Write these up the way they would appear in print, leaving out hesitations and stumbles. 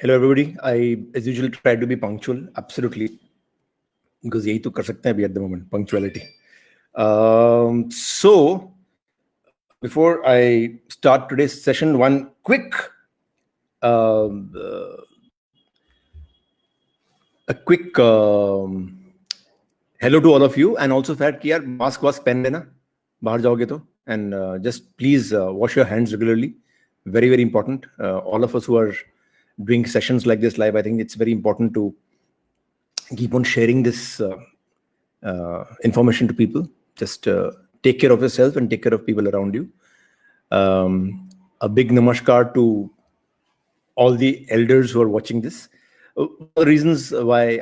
Hello everybody. I, as usual, try to be punctual. Absolutely, because यही तो कर सकते हैं अभी at the moment. Punctuality. So, before I start today's session, one quick, hello to all of you, and also fact कि यार mask पहन लेना बाहर जाओगे तो, and just please wash your hands regularly. Very, very important. All of us who are doing sessions like this live, I think it's very important to keep on sharing this information to people. Just take care of yourself and take care of people around you. A big namaskar to all the elders who are watching this. One of the reasons why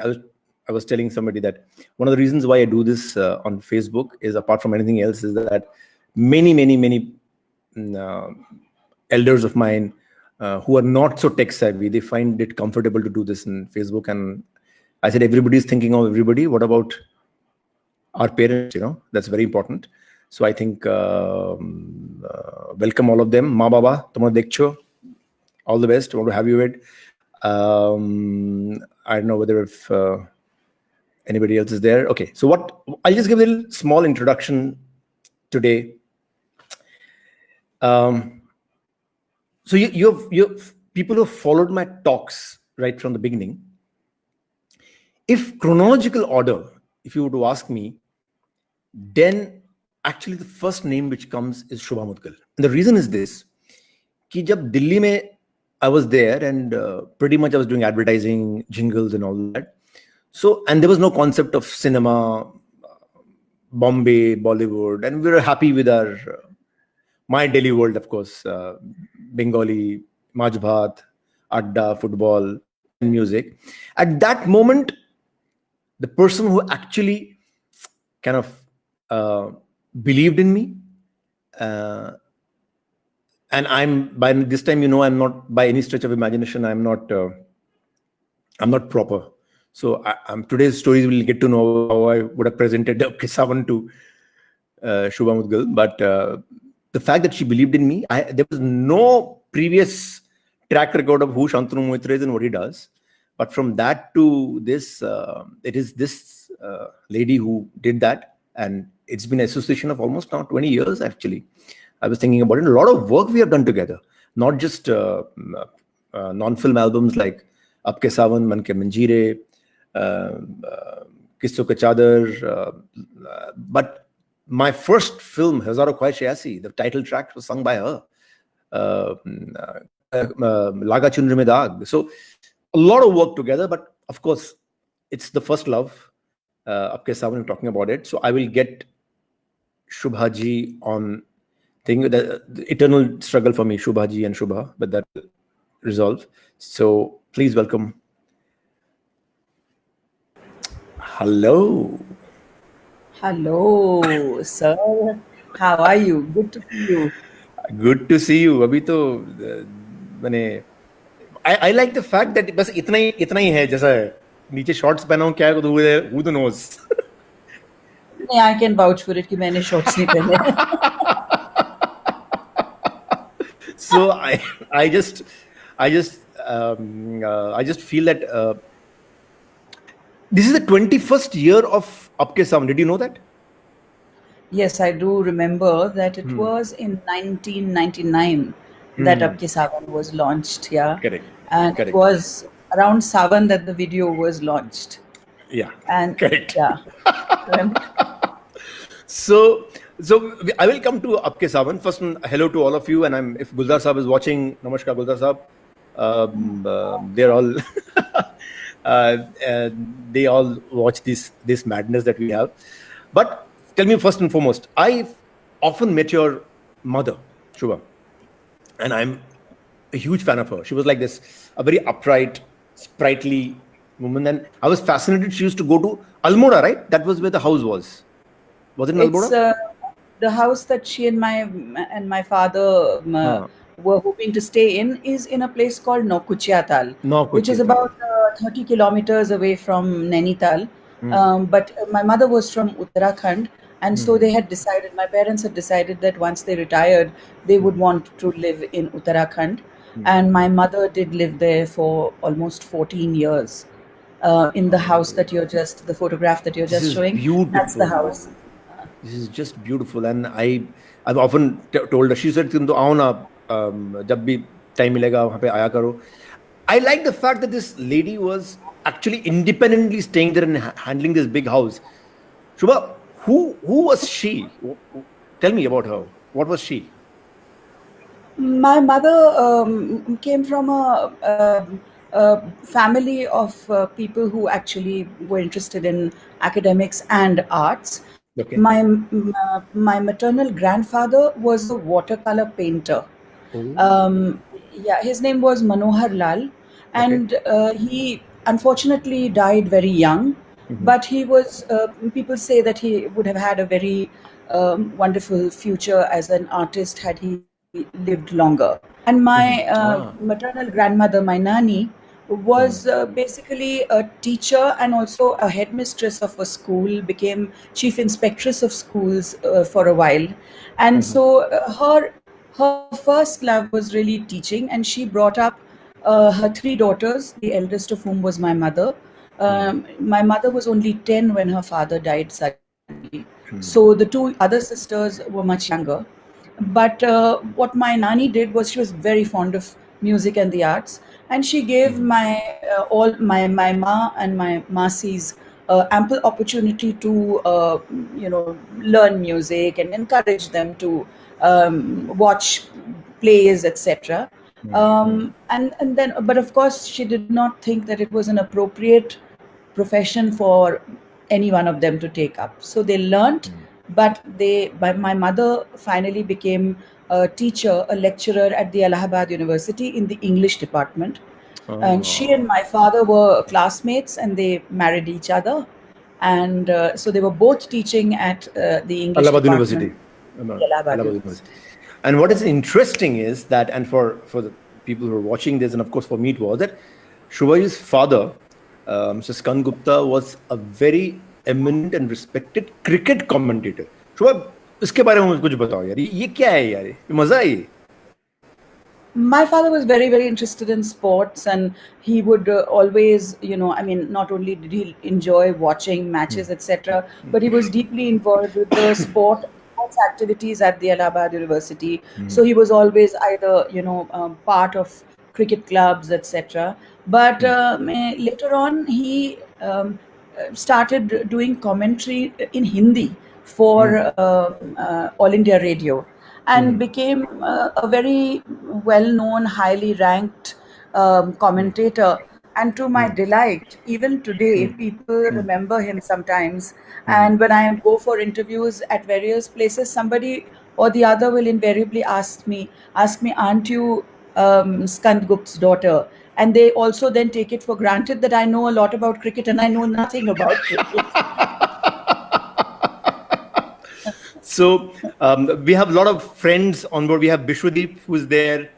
I was telling somebody that one of the reasons why I do this on Facebook is, apart from anything else, is that many elders of mine who are not so tech savvy, they find it comfortable to do this in Facebook. And I said, everybody is thinking of everybody. What about our parents? That's very important. So I think welcome all of them. Ma Baba, tomorrow dekcho. All the best. I want to have you with. I don't know whether if anybody else is there. Okay, so I'll just give a little small introduction today. So you people who have followed my talks right from the beginning. If chronological order, if you were to ask me, then actually the first name which comes is Shubha Mudgal. And the reason is this: कि जब दिल्ली में I was there, and pretty much I was doing advertising, jingles, and all that. So, and there was no concept of cinema, Bombay, Bollywood, and we were happy with our my daily world, of course, Bengali, Majbhat, Adda, football, and music. At that moment, the person who actually kind of believed in me, and I'm by this time, I'm not by any stretch of imagination. I'm not proper. So today's stories will get to know how I would have presented Apke Sawan to Shubha Mudgal. But the fact that she believed in me, there was no previous track record of who Shantanu Moitra is and what he does. But from that to this, it is this lady who did that. And it's been an association of almost now 20 years, actually. I was thinking about it. A lot of work we have done together, not just non-film albums like Apke Sawan, Man Ke Manjeere, Kisso Ke Chadar, but my first film, Hazaro Khwahish Aisi, the title track was sung by her. Laga Chunri Mein Daag. So a lot of work together, but of course, it's the first love. Apke Sawan, I'm talking about it. So I will get Shubha ji on the eternal struggle for me, Shubha ji and Shubha, but that will resolve. So please welcome. Hello. Hello, sir. How are you? Good to see you. Good to see you. Abhi to I like the fact that बस इतना ही है, जैसा नीचे shorts पहना हूँ, क्या who knows? I can vouch for it कि मैंने shorts नहीं पहने. So I just feel that this is the 21st year of Apke Sawan. Did you know that? Yes, I do remember that it was in 1999 that Apke Sawan was launched. Yeah, correct. And correct. It was around Sawan that the video was launched. Yeah, and correct. Yeah. So I will come to Apke Sawan. First, hello to all of you. And if Guldar Saab is watching, namaskar Guldar Saab. They're all they all watch this madness that we have. But tell me first and foremost, I've often met your mother, Shubha, and I'm a huge fan of her. She was like this, a very upright, sprightly woman, and I was fascinated. She used to go to Almora, right? That was where the house was. Was it in Almora? It's the house that she and my father were hoping to stay in is in a place called Nokuchiatal, which is about 30 kilometers away from Nainital. But my mother was from Uttarakhand, and so my parents had decided that once they retired, they would want to live in Uttarakhand. And my mother did live there for almost 14 years. In the house that the photograph that you're This just is showing, that's the beautiful. house. This is just beautiful, and I've often told her. She said, "तुम तो आओ ना, जब भी time मिलेगा वहाँ पे आया करो." I like the fact that this lady was actually independently staying there and handling this big house. Shubha, who was she? Tell me about her. What was she? My mother came from a family of people who actually were interested in academics and arts. Okay. My maternal grandfather was a watercolor painter. Yeah, his name was Manohar Lal, and he unfortunately died very young. But he was. People say that he would have had a very wonderful future as an artist had he lived longer. And my maternal grandmother, my nanny, was basically a teacher and also a headmistress of a school, became chief inspectress of schools for a while. And so her first love was really teaching, and she brought up her three daughters, the eldest of whom was my mother. My mother was only 10 when her father died suddenly. So the two other sisters were much younger. But what my nanny did was she was very fond of music and the arts, and she gave all my ma and my masis ample opportunity to learn music and encourage them to watch plays, etc. And then, but of course, she did not think that it was an appropriate profession for any one of them to take up. So they learnt, but my mother finally became a teacher, a lecturer at the Allahabad University in the English department. And she and my father were classmates, and they married each other. And so they were both teaching at the English Allahabad department. University. Allahabad University. And what is interesting is that, and for the people who are watching this, and of course for me it was, that Shubha's father, Mr. Skand Gupta, was a very eminent and respected cricket commentator. Shubha, इसके बारे में कुछ बताओ यार, ये क्या है यार, ये मजा है ये? My father was very, very interested in sports, and he would always, not only did he enjoy watching matches, etc., but he was deeply involved with the sports activities at the Allahabad University. So he was always either, part of cricket clubs, etc. But later on, he started doing commentary in Hindi for All India Radio, and became a very well-known, highly ranked commentator. And to my delight, even today, people remember him sometimes. And when I go for interviews at various places, somebody or the other will invariably ask me, aren't you Skand Gupta's daughter? And they also then take it for granted that I know a lot about cricket, and I know nothing about cricket. So we have a lot of friends on board. We have Bishwadeep, who's there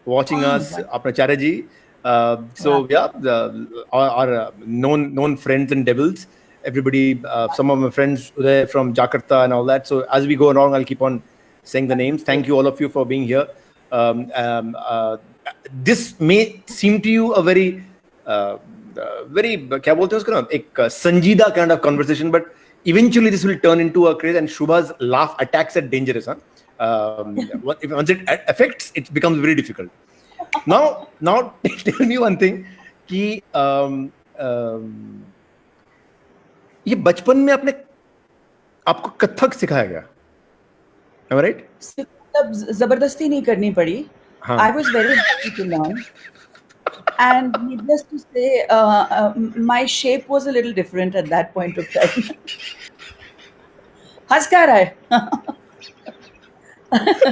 watching us, Apna ji. Our known friends and devils. Everybody, some of my friends there from Jakarta and all that. So as we go along, I'll keep on saying the names. Thank you all of you for being here. This may seem to you a very, क्या बोलते हैं उसको ना, एक संजीदा kind of conversation, but eventually this will turn into a craze, and Shubha's laugh attacks are dangerous. Once it affects, it becomes very difficult. Now tell me one thing, कि ये बचपन में आपको कथक सिखाया गया? Am I right? जबरदस्ती नहीं करनी पड़ी. I was very happy to learn. And needless to say, my shape was a little different at that point of time. हंस क्या रहा है?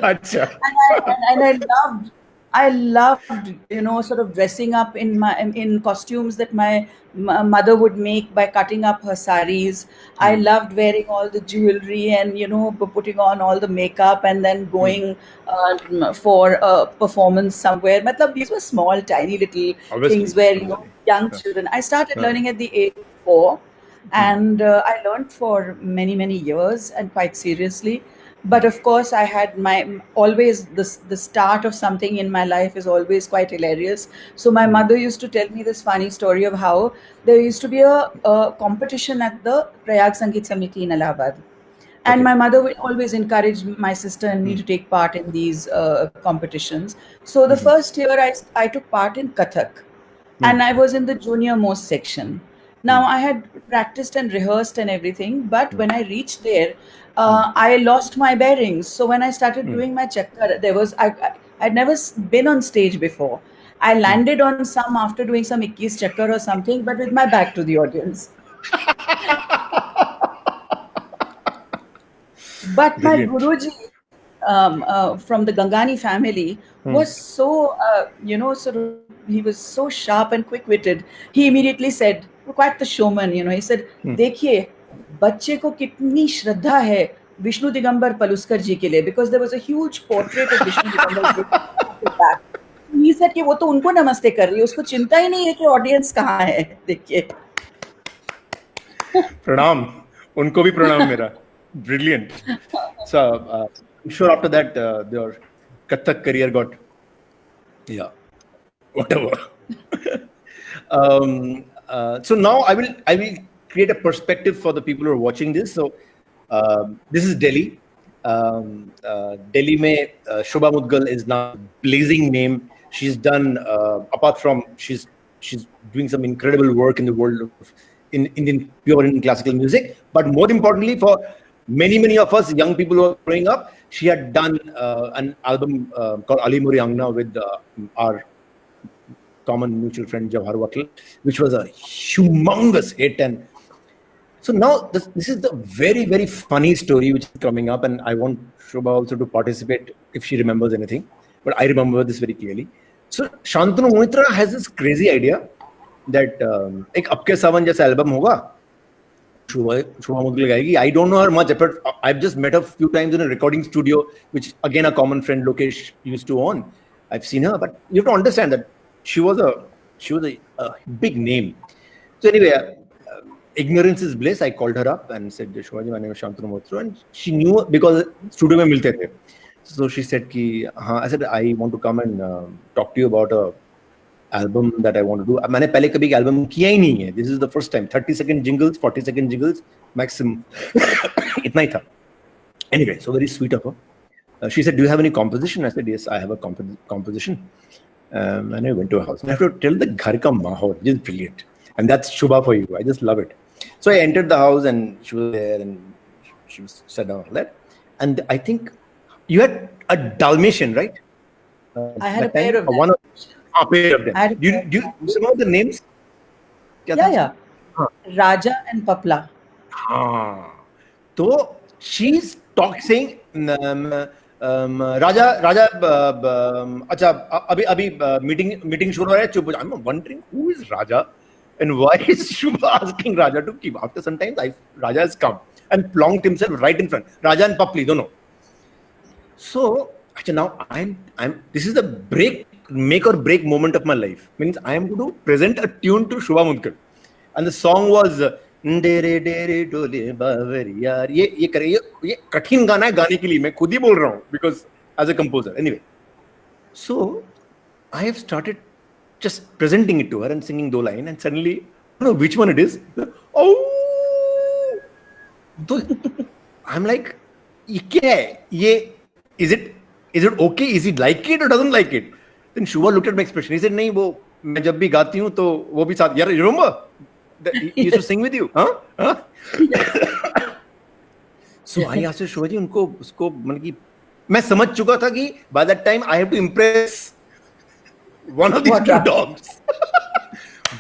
अच्छा. And I loved, sort of dressing up in costumes that my mother would make by cutting up her saris. I loved wearing all the jewelry and, putting on all the makeup and then going for a performance somewhere. Matlab, these were small, tiny little things where, young children. I started learning at the age of 4, and I learned for many, many years and quite seriously. But of course, I had my always the start of something in my life is always quite hilarious. So my mother used to tell me this funny story of how there used to be a competition at the Prayag Sangeet Samiti in Allahabad. And Okay. my mother would always encourage my sister and me to take part in these competitions. So the first year I took part in Kathak, and I was in the junior most section. Now I had practiced and rehearsed and everything, but when I reached there, I lost my bearings. So when I started doing my chakkar, I'd never been on stage before. I landed on some after doing some 21 chakkar or something, but with my back to the audience. But my Brilliant. Guruji from the Gangani family was so, sort of, he was so sharp and quick-witted. He immediately said, quite the showman, he said, देखिए, बच्चे को कितनी श्रद्धा है विष्णु दिगंबर पलुस्कर जी के लिए, because there was a huge portrait of Vishnu Digambar ji at the back. He said कि वो तो उनको नमस्ते कर रही है, उसको चिंता ही नहीं है कि ऑडियंस कहाँ है, देखिए. Pranam. Unko bhi pranam mera. Brilliant. So I'm sure after that your Kathak career got, whatever. So now I will create a perspective for the people who are watching this. So this is Delhi. Delhi mein Shobha Mudgal is now a blazing name. She's done apart from she's doing some incredible work in the world of in pure Indian classical music. But more importantly, for many of us young people who are growing up, she had done an album called Ali Muri Angna with our common mutual friend Jawhar Wakil, which was a humongous hit. And so now this is the very funny story which is coming up, and I want Shobha also to participate if she remembers anything. But I remember this very clearly. So Shantanu Moitra has this crazy idea that एक अपके सावन जैसा album होगा, Shobha Mudgal गाएगी. I don't know her much, but I've just met her a few times in a recording studio, which again a common friend Lokesh used to own. I've seen her, but you have to understand that she was a big name. So anyway, ignorance is bliss. I called her up and said, Shobha ji, my name is Shantanu Moitra, and she knew because studio mein milte the. So she said ki, I said, I want to come and talk to you about a album that I want to do. मैंने पहले कभी album किया ही नहीं है. This is the first time. 30-second jingles, 40-second jingles, maximum. इतना ही था. Anyway, so very sweet of her. She said, do you have any composition? I said, yes, I have a composition. And I went to her house. And I have to tell the ghar ka mahol, which is brilliant. And that's Shobha for you. I just love it. So I entered the house and she was there and she was sat down like that. And I think you had a Dalmatian, right? I had a pair of them. Pair of them. Do you remember the names? Yeah. Raja and Papla. So she's saying, Raja, अच्छा अभी meeting शुरू हो रहा है, चुप. I'm wondering who is Raja and why is Shobha asking Raja to keep. After some time, Raja has come and plonked himself right in front. Raja and Papli, don't know. So actually now I'm this is the make or break moment of my life. Means I am going to present a tune to Shobha Mudgal, and the song was डेरे डेरे डोले बावरियार. ये कठिन गाना है गाने के लिए, मैं खुद ही बोल रहा हूँ because as a composer. Anyway, so I have started just presenting it to her and singing दो line, and suddenly I don't know which one it is. Oh, I'm like, ये क्या है? ये is it okay? Is he like it or doesn't like it? Then Shobha looked at my expression. He said, नहीं, वो मैं जब भी गाती हूँ तो वो भी साथ. यार, you remember? He used to sing with you, huh? So I asked Shobha ji, उनको उसको मतलब कि मैं समझ चुका था कि by that time I have to impress one of these two dogs.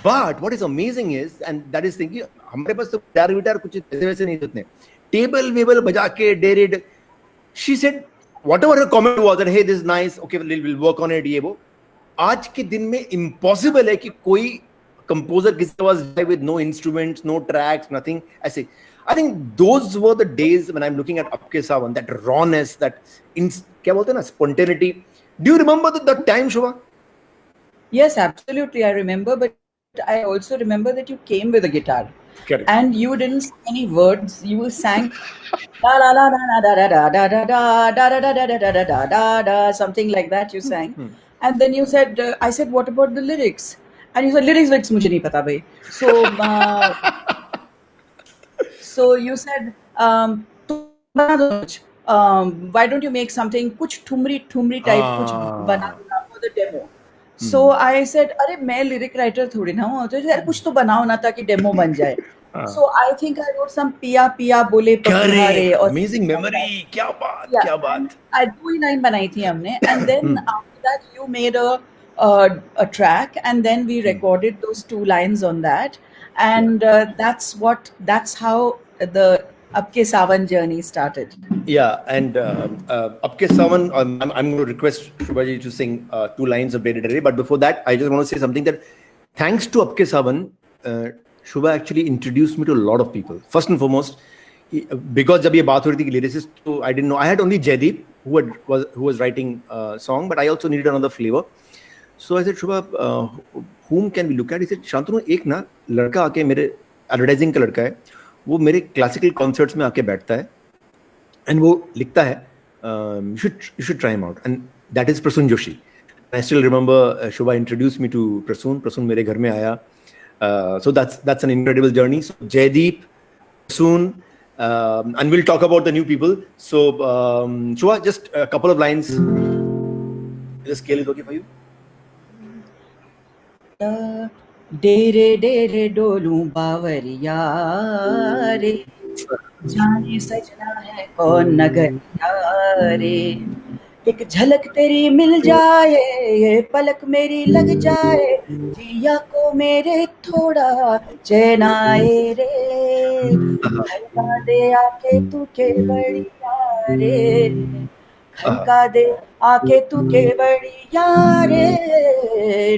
But what is amazing is, and that is thinking, हमारे पास तो गिटार कुछ वैसे नहीं होते. Table वेबल बजा के डेरिड. She said whatever her comment was that hey, this is nice, okay, we'll work on it, ये वो. आज के दिन में impossible है कि कोई composer किसी के पास जाए with no instruments, no tracks, nothing. I think those were the days when I'm looking at Apke Sawan, that rawness, that क्या बोलते हैं ना, spontaneity. Do you remember that time, Shobha? Yes, absolutely, I remember. But I also remember that you came with a guitar. Correct. And you didn't say any words. You sang da da da da da da da da da da da da da da da da da da something like that. You sang, and then you said, "I said, what about the lyrics?" And you said, "Lyrics मुझे नहीं पता भाई." So you said, बना दो कुछ. Why don't you make something कुछ thumri type कुछ बना दो ना for the demo. So I said, अरे मैं lyric writer थोड़ी ना हूँ, तो यार कुछ तो बनाओ ना ताकि demo बन जाए. So I think I wrote some पिया पिया बोले पपुहारे. Amazing memory. क्या बात. I 2 line बनाई थी हमने, and then after that you made a track, and then we recorded those 2 lines on that, and that's how the Apke Sawan journey started. Yeah, and Apke Sawan, I'm going to request Shubhaji to sing 2 lines of Day to Day, but before that, I just want to say something that thanks to Apke Sawan, Shubha actually introduced me to a lot of people. First and foremost, because जब ये बात हो रही थी lyricist, so I didn't know. I had only Jaideep who was writing a song, but I also needed another flavor. So I said, Shubha, whom can we look at? He said, Shantanu, एक ना लड़का आके मेरे advertising का लड़का है, वो मेरे classical concerts में आके बैठता है, and वो लिखता है, you should try him out, and that is Prasun Joshi. I still remember Shubha introduced me to Prasun. Prasun मेरे घर में आया. So that's an incredible journey. So Jaideep, Prasun, and we'll talk about the new people. So Shubha, just a couple of lines. The scale is okay for you? डेरे डेरे डोलूं बावरिया रे, जाने सजना है कौन नगरिया रे, एक झलक तेरी मिल जाए, ये पलक मेरी लग जाए, जिया को मेरे थोड़ा चैन आए रे, खनका दे आके तू के बढ़िया रे, खनका दे आके तू के बढ़िया रे,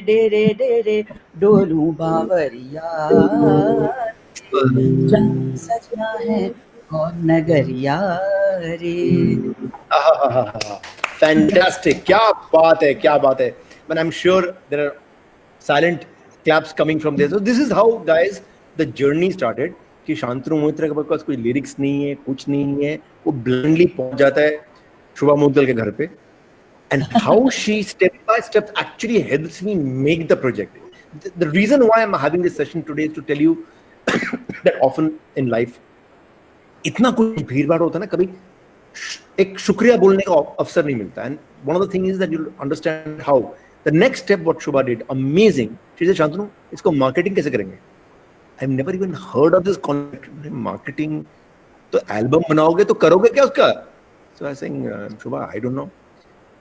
डेरे डेरे डोलूं बावरिया, जाने सजना है कौन नगरिया रे. Fantastic. क्या बात है. But I'm sure there are silent claps coming from there. So this is how, guys, the journey started. कि शांतनु मोहित्रा के पास कोई lyrics नहीं है, कुछ नहीं है, वो blindly पहुंच जाता है शुभा मुद्गल के घर पे. And how she step by step actually helps me make the project. The reason why I'm having this session today is to tell you that often in life, इतना कुछ भीड़ भाड़ होता है ना, कभी एक शुक्रिया बोलने का अवसर नहीं मिलता. And one of the things is that you'll understand how the next step what Shubha did, amazing. She said, Shantanu, इसको marketing कैसे करेंगे? I've never even heard of this concept. Marketing, तो album बनाओगे तो करोगे क्या उसका? So I was saying, Shubha, I don't know.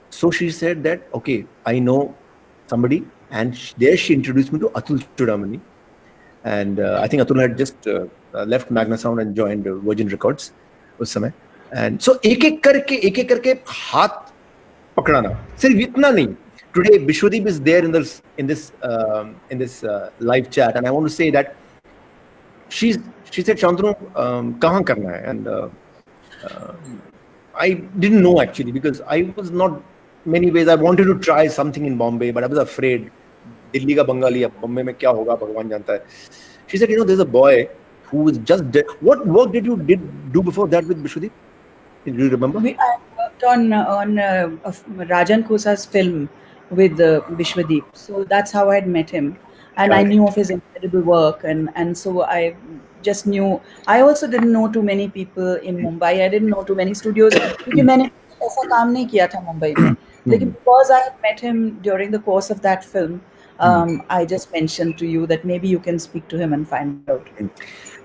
So she said that, okay, I know somebody, and there she introduced me to Atul Chudamani. And I think Atul had just left Magna Sound and joined Virgin Records उस समय. And so एक एक करके हाथ पकड़ाना, सिर्फ इतना नहीं. Today Bishwadeep is there in this live chat, and I want to say that she said, Shantanu, कहाँ करना है? And I didn't know actually, because I was not, many ways I wanted to try something in Bombay, but I was afraid. Delhi का बंगाली, अब बॉम्बे में क्या होगा भगवान जानता है. She said, there's a boy who was just dead. What work did you do before that with Bishwadeep? Do you remember? I worked on Rajan Khosa's film with Bishwadeep. So that's how I had met him. And I knew of his incredible work. And so I just knew. I also didn't know too many people in Mumbai. I didn't know too many studios. क्योंकि मैंने ऐसा काम नहीं किया था मुंबई में. लेकिन because I had met him during the course of that film, I just mentioned to you that maybe you can speak to him and find out.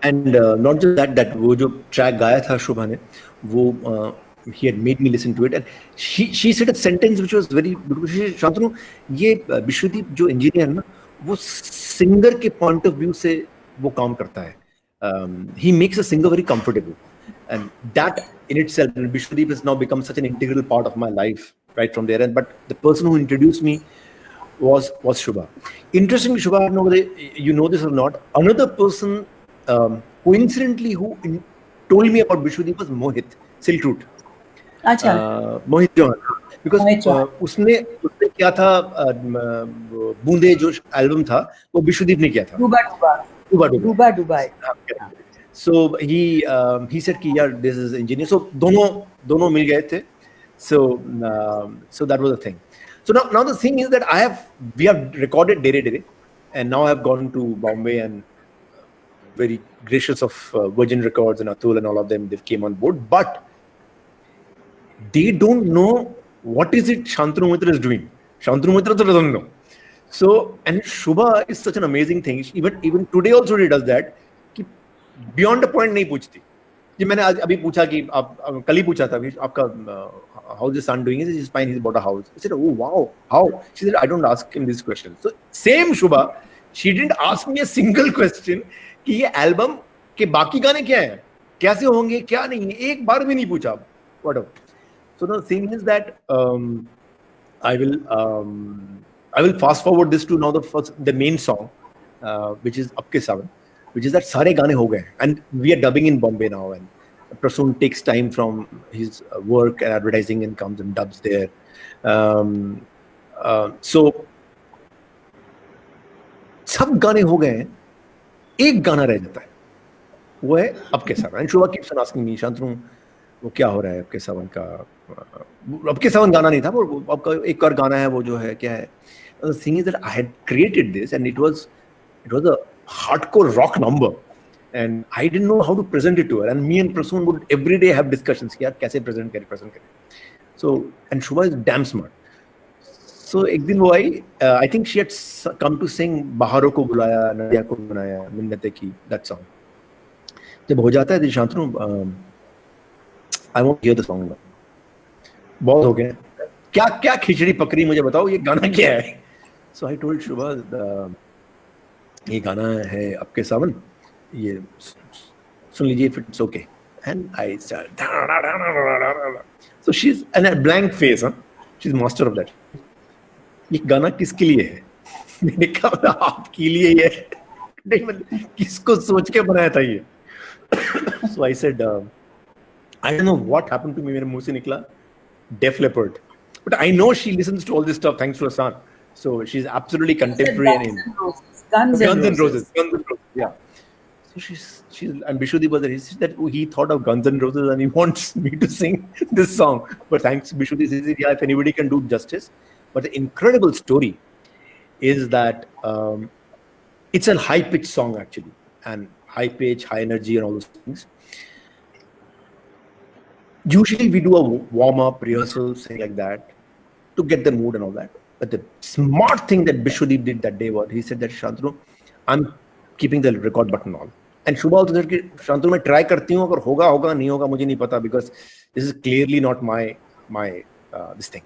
And not just that वो जो track गाया था शुभा ने, वो he had made me listen to it, and she said a sentence which was very beautiful. She said, Shantanu, ये विश्वदीप जो engineer है ना, वो singer के point of view से वो काम करता है. He makes a singer very comfortable, and that in itself, Bishwadeep has now become such an integral part of my life right from there. And but the person who introduced me was Shubha. Interestingly, Shubha, I don't know whether you know this or not. Another person, coincidentally, who told me about Bishwadeep was Mohit, Silk Route. अच्छा. Mohit John. Because उसने क्या था, बूंदे जो album था वो विश्वदीप ने किया था. Dubai. So he said कि यार this is engineer. So दोनों मिल गए थे. So that was the thing. So now the thing is that we have recorded Dere, and now I have gone to Bombay, and very gracious of Virgin Records and Atul and all of them, they came on board, but they don't know what is it Shantanu Mitra is doing. Shantanu Mitra doesn't know. So, and Shubha is such an amazing thing. Even today also he does that. कि beyond the point नहीं पूछती. जी मैंने आज अभी पूछा कि आप कल ही पूछा था अभी आपका how's your son doing? He's fine. He's bought a house. I said, oh wow, how? She said, I don't ask him this question. So same Shubha, she didn't ask me a single question कि ये album के बाकी गाने क्या हैं, कैसे होंगे, क्या नहीं है, एक बार भी नहीं पूछा. Whatever. So the thing is that I will fast forward this to now the main song, which is Apke Sawan, which is that सारे गाने हो गए, and we are dubbing in Bombay now, and Prasoon takes time from his work and advertising and comes and dubs there. So सब गाने हो गए हैं, एक गाना रह जाता है, वो है Apke Sawan. And Shubha keeps on asking me, Shantanu, वो क्या हो रहा है Apke Sawan का? Apke Sawan गाना नहीं था, वो आपका एक और गाना है, वो जो है क्या है? The thing is that I had created this, and it was a hardcore rock number, and I didn't know how to present it to her. And me and Prasoon would every day have discussions कि यार कैसे present करें. So, and Shubha is damn smart. So एक दिन वो आई, I think she had come to sing बहारों को बुलाया, नदिया को बनाया, मिन्नतें की, that song. जब हो जाता है Shantanu, I won't hear the song. बहुत हो गए, क्या खिचड़ी पकड़ी, मुझे बताओ ये गाना क्या है. So I told Shubha, ये गाना है Apke Sawan, ये सुन लीजिए if it's okay. And I started, so she's and a blank face, she's master of that. ये गाना किसके लिए है? मैंने कहा आपके लिए ही है. नहीं, किसको सोच के बनाया था ये? So I said, I don't know what happened to me. मेरे मुंह से निकला Def Leppard, but I know she listens to all this stuff thanks to her son. So she's absolutely contemporary. Guns N' Roses. Yeah. So she's and Bishudeep was there. He said that he thought of Guns N' Roses and he wants me to sing this song. But thanks Bishudeep, he said, yeah, if anybody can do justice. But the incredible story is that it's a high-pitched song actually, and high pitch, high energy, and all those things. Usually we do a warm-up, rehearsal, thing like that, to get the mood and all that. But the smart thing that Bishudeep did that day was, he said that Shantanu, I'm keeping the record button on. And Shubha also said कि Shantanu मैं try करती हूँ, अगर होगा नहीं होगा मुझे नहीं पता, because this is clearly not my this thing.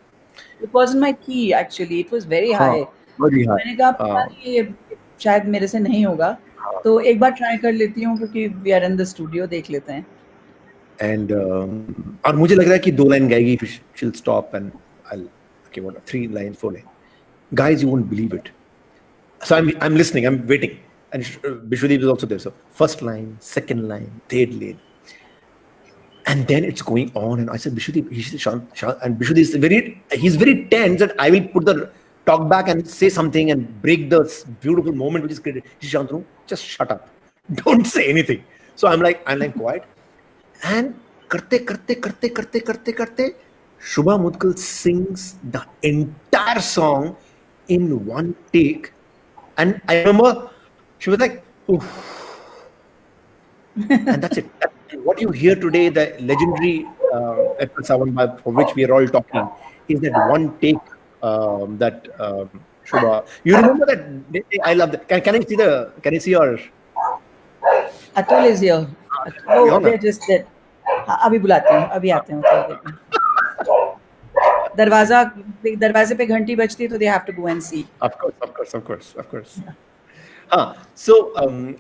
It wasn't my key actually. It was very high. Very high. मैंने कहा पता नहीं ये शायद मेरे से नहीं होगा, तो एक बार try कर लेती हूँ क्योंकि we are in the studio, देख लेते हैं. And और मुझे लग रहा है कि 2 line गाएगी, she'll stop and I'll okay, what 3 lines, 4 lines. Guys, you won't believe it. So I'm listening, I'm waiting, and Bishudeep is also there. So first line, second line, third line, and then it's going on. And I said, Bishudeep, he said, Shant, and Bishudeep he's very tense that I will put the talk back and say something and break the beautiful moment which is created. He said, Shantanu, just shut up, don't say anything. So I'm like quiet, and करते Shubha Mudgal sings the entire song in one take, and I remember she was like, oof. And that's it. What you hear today, the legendary Apke Sawan, for which we are all talking, is that one take that Shubha. You remember that? I love that. Can I see your? Atul is here. Oh, they're just there. अभी बुलाते हैं, अभी आते हैं. दरवाजे पे घंटी बजती तो they have to go and see. Of course. So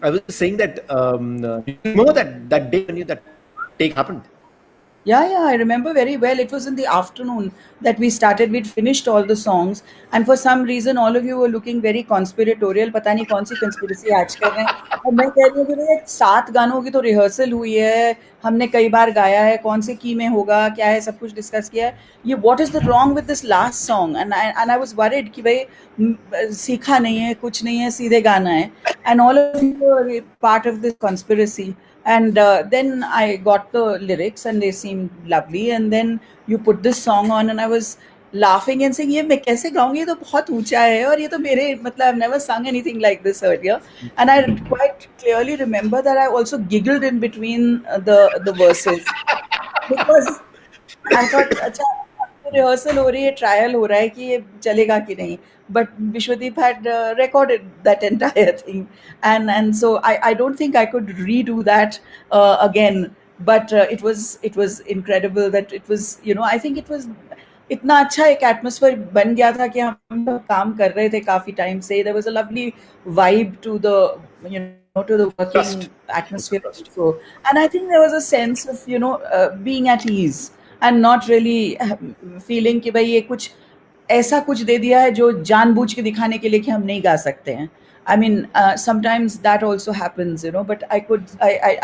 I was saying that you remember that day when that take happened? Yeah, I remember very well. It was in the afternoon that we started. We'd finished all the songs, and for some reason, all of you were looking very conspiratorial. पता नहीं कौन सी conspiracy आज कर रहे हैं. और मैं कह रही हूँ कि भैया 7 गानों की तो रिहर्सल हुई है. हमने कई बार गाया है. कौन से की में होगा, क्या है, सब कुछ डिस्कस किया है. ये what is the wrong with this last song? And I was worried कि भाई सीखा नहीं है, कुछ नहीं है, सीधे गाना है. And all of you were part of this conspiracy. And then I got the lyrics and they seemed lovely, and then you put this song on and I was laughing and saying, ये मैं कैसे गाऊंगी, ये तो बहुत ऊंचा है और ये तो मेरे मतलब I've never sung anything like this earlier. And I quite clearly remember that I also giggled in between the verses because I thought अच्छा रिहर्सल हो रही है, ट्रायल हो रहा है कि ये चलेगा कि नहीं. But Vishwadeep had recorded that entire thing, and so I don't think I could redo that again. But it was incredible that it was, you know, I think it was इतना अच्छा एक एटमॉस्फेयर बन गया था कि हम लोग काम कर रहे थे काफी टाइम से. There was a lovely vibe to the, you know, to the working Trust. atmosphere Trust. also. And I think there was a sense of, you know, being at ease and not really feeling कि भाई ये कुछ ऐसा कुछ दे दिया है जो जानबूझ के दिखाने के लिए कि हम नहीं गा सकते हैं. I mean, sometimes that also happens, you know, but I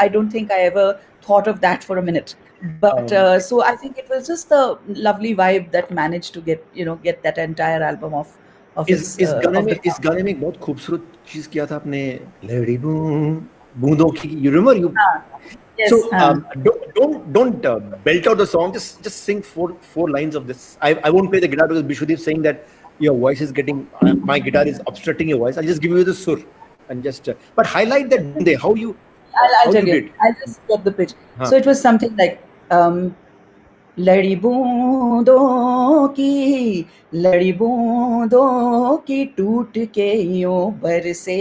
don't think I ever thought of that for a minute. But so I think it was just the lovely vibe that managed to get, you know, get that entire album of इस गाने में एक बहुत खूबसूरत चीज किया था आपने, लड़ी बूंदों की. You remember you? Yes, so don't belt out the song. Just sing four lines of this. I won't play the guitar because Bishwadeep saying that your voice is getting my guitar is obstructing your voice. I'll just give you the sur and just but highlight that day how you I'll tell you. I'll just get the pitch. So it was something like लड़ी बूंदों की टूट के यूं बरसे,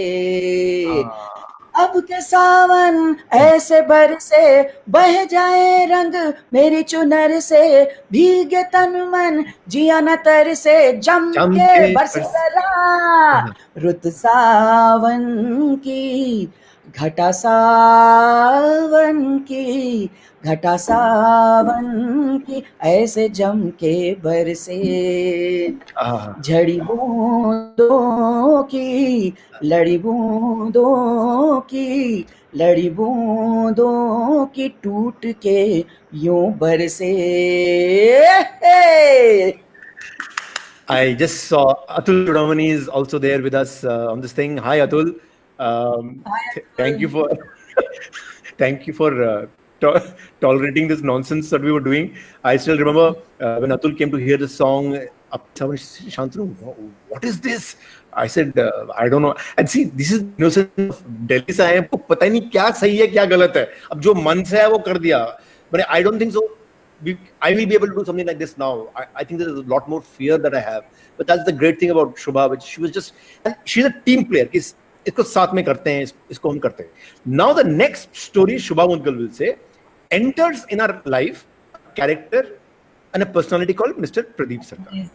अब के सावन ऐसे बरसे, बह जाए रंग मेरी चुनर से, भीगे तन मन जिया न तर से, जम के बरसे जरा रुत सावन की, घटा सावन की ऐसे जम के बरसे, झड़ी बूंदों की, लड़ी बूंदों की टूट के यूं बरसे. I just saw Atul Chudamani is also there with us on this thing. Hi Atul. Hi, Atul. Thank you for tolerating this nonsense that we were doing. I still remember when Atul came to hear the song, Shantanu, what is this? I said, I don't know. And see, this is innocent of Delhi से आए, पता ही नहीं क्या सही है क्या गलत है. अब जो मन से है वो कर दिया. But I don't think so. I will be able to do something like this now. I think there's a lot more fear that I have. But that's the great thing about Shubha, which she's a team player. इसको साथ में करते हैं, इसको हम करते हैं. Now the next story Shubha Munkal will say enters in our life a character and a personality called Mr. Pradeep Sarkar.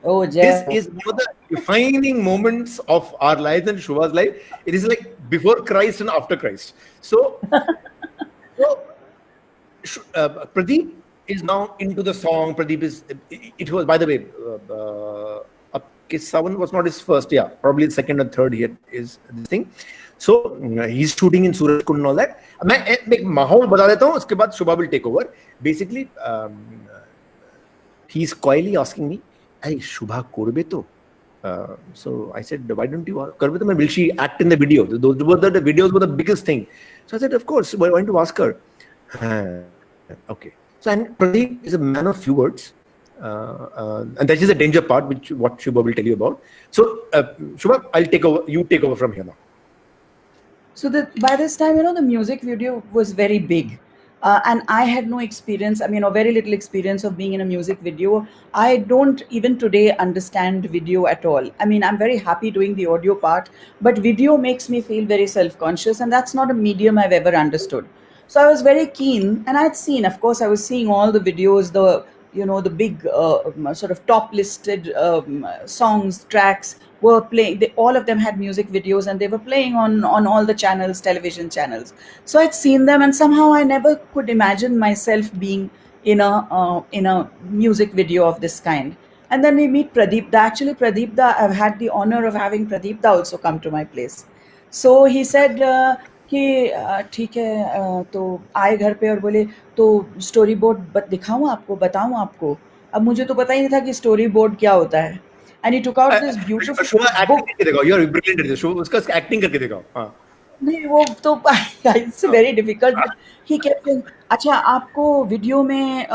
Oh, this is one of the defining moments of our lives and Shubha's life. It is like before Christ and after Christ. So Pradeep is now into the song. Pradeep is, it was, by the way, Savan was not his first, probably the second or third here is this thing. So he's shooting in Suraj Kund and all that. मैं एक माहौल बता देता हूँ, उसके बाद Shubha will take over. Basically, he's coyly asking me, "Hey, Shubha korbe to?" So I said, "Why don't you korbe to? Will she act in the video?" Those were the videos were the biggest thing. So I said, "Of course, why don't you ask her?" Okay. So and Pradeep is a man of few words. And that is the danger part, which what Shubha will tell you about. So Shubha, I'll take over. You take over from here now. So by this time, the music video was very big. And I had no experience, or very little experience of being in a music video. I don't even today understand video at all. I'm very happy doing the audio part, but video makes me feel very self-conscious, and that's not a medium I've ever understood. So I was very keen, and I'd seen, of course, I was seeing all the videos, the big sort of top listed songs, tracks were playing. All of them had music videos, and they were playing on all the channels, television channels. So I'd seen them, and somehow I never could imagine myself being in a music video of this kind. And then we meet Pradeep Da. Actually, Pradeep Da, I've had the honor of having Pradeep Da also come to my place. So he said कि ठीक है, तो आए घर पे और बोले तो स्टोरी बोर्ड दिखाऊं आपको, बताऊं आपको. अब मुझे तो पता ही नहीं था कि स्टोरी बोर्ड क्या होता है. And he took out this beautiful book. You're brilliant at this. उसका acting करके दिखाओ. हाँ. नहीं, वो तो it's very difficult. But he kept saying, अच्छा आपको वीडियो में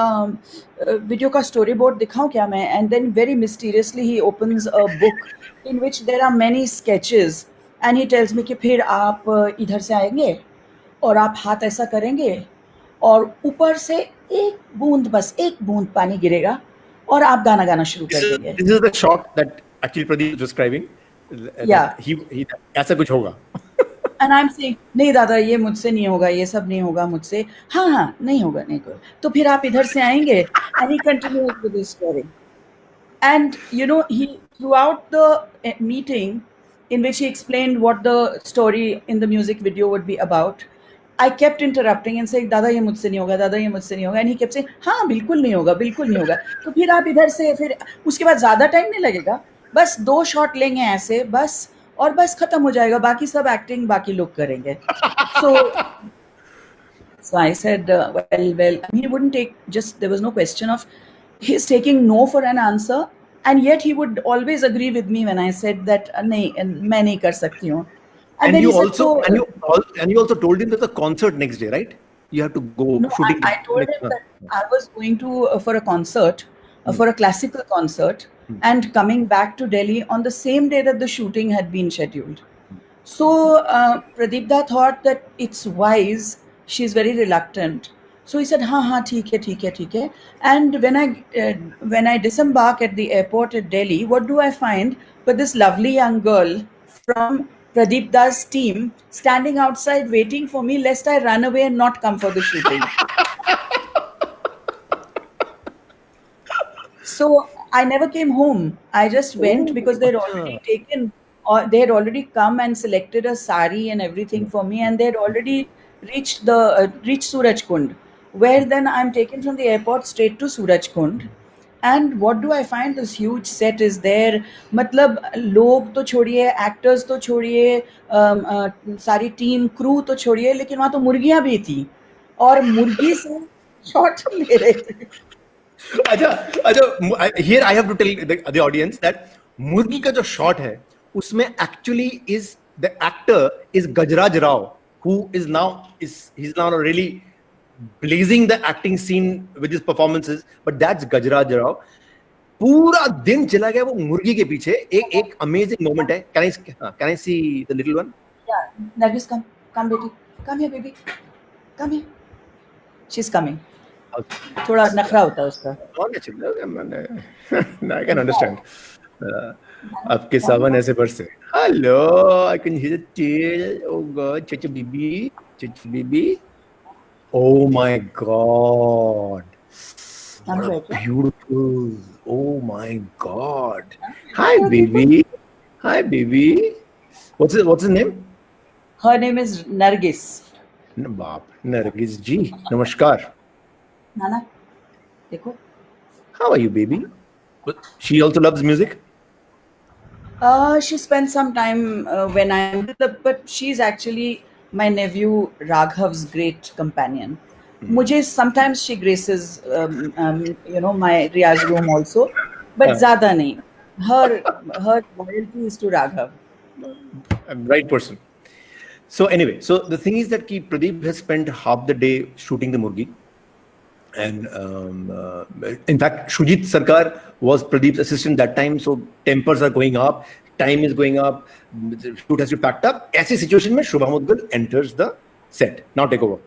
वीडियो का स्टोरी बोर्ड दिखाऊं क्या मैं? And then very mysteriously he opens a book in which there are many sketches and he tells me कि फिर आप इधर से आएंगे और आप हाथ ऐसा करेंगे और ऊपर से बस एक बूंद पानी गिरेगा और आप गाना गाना शुरू कर देंगे. This is the shot that actually Pradeep was describing. Yeah. he ऐसा कुछ होगा. And I'm saying, नहीं दादा ये मुझसे नहीं होगा, ये सब नहीं होगा मुझसे. हाँ नहीं होगा. तो फिर आप इधर से आएंगे. And he continues with his story. And you know, he throughout the meeting in which he explained what the story in the music video would be about, I kept interrupting and saying, दादा ये मुझसे नहीं होगा, दादा ये मुझसे नहीं होगा. And he kept saying, हाँ बिल्कुल नहीं होगा, बिल्कुल नहीं होगा. तो फिर आप इधर से, फिर उसके बाद ज़्यादा टाइम नहीं लगेगा, बस 2 शॉट लेंगे ऐसे बस और बस खत्म हो जाएगा, बाकी सब एक्टिंग बाकी लोग करेंगे. So I said, well, I mean, he wouldn't take, just there was no question of he's taking no for an answer, and yet he would always agree with me when I said that नहीं, मैं नहीं कर सकती हूँ. And you also told him there's a concert next day, right? You have to go. No, I told him that I was going to for a concert, for a classical concert, and coming back to Delhi on the same day that the shooting had been scheduled. So Pradeep Da thought that it's wise. She's very reluctant. So he said, हाँ ठीक है. And when I disembark at the airport at Delhi, what do I find but this lovely young girl from Pradeep Da's team standing outside waiting for me lest I run away and not come for the shooting. So I never came home. I just went because they'd already taken, or they had already come and selected a sari and everything for me, and they had already reached Surajkund, where then I'm taken from the airport straight to Surajkund. And what do I find? This huge set is there. मतलब लोग तो छोड़िए, actors तो छोड़िए, सारी team, crew तो छोड़िए, लेकिन वहाँ तो मुर्गियाँ भी थी और मुर्गी से shot ले रहे थे. अच्छा, here I have to tell the audience that मुर्गी का जो shot है, उसमें actually is the actor is Gajraj Rao, who is now he's now really blazing the acting scene with his performances, but that's Gajraj Rao. पूरा दिन चला गया वो मुर्गी के पीछे. एक amazing moment है. Can I see the little one? Yeah, Nargis, come baby, come here baby, come here. She's coming. थोड़ा नखरा होता है उसका. I can understand. आपके सावन ऐसे बरसे. Hello, I can hear the tail. Oh God, Chacha baby. Oh my God. What beautiful. Oh my God. Hi baby. What's his name? Her name is Nargis. Baap, Nargis ji. Namaskar. Nana, देखो. How are you, baby? She also loves music? She spent some time when I'm with her, but she's actually my nephew Raghav's great companion. मुझे sometimes she graces my riyaz room also, but ज़्यादा नहीं. Her loyalty is to Raghav. Right person. So anyway, so the thing is that Pradeep has spent half the day shooting the murgi. And in fact, Shujit Sarkar was Pradeep's assistant that time. So tempers are going up, time is going up, the shoot has to be packed up. ऐसी situation में Shubha Mudgal enters the set. Now take over.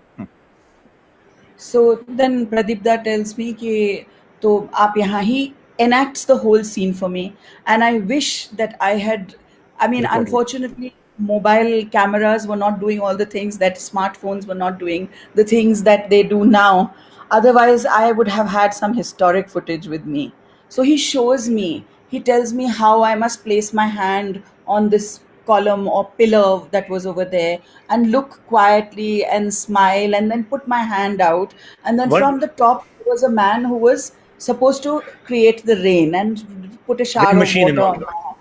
So then Pradeep Da tells me कि तो आप यहाँ ही enacts the whole scene for me. And I wish that I had, unfortunately, mobile cameras were not doing all the things that smartphones were not doing, the things that they do now. Otherwise, I would have had some historic footage with me. So he shows me, he tells me how I must place my hand on this column or pillar that was over there and look quietly and smile and then put my hand out. And then from the top, there was a man who was supposed to create the rain and put a shower of water on my hand.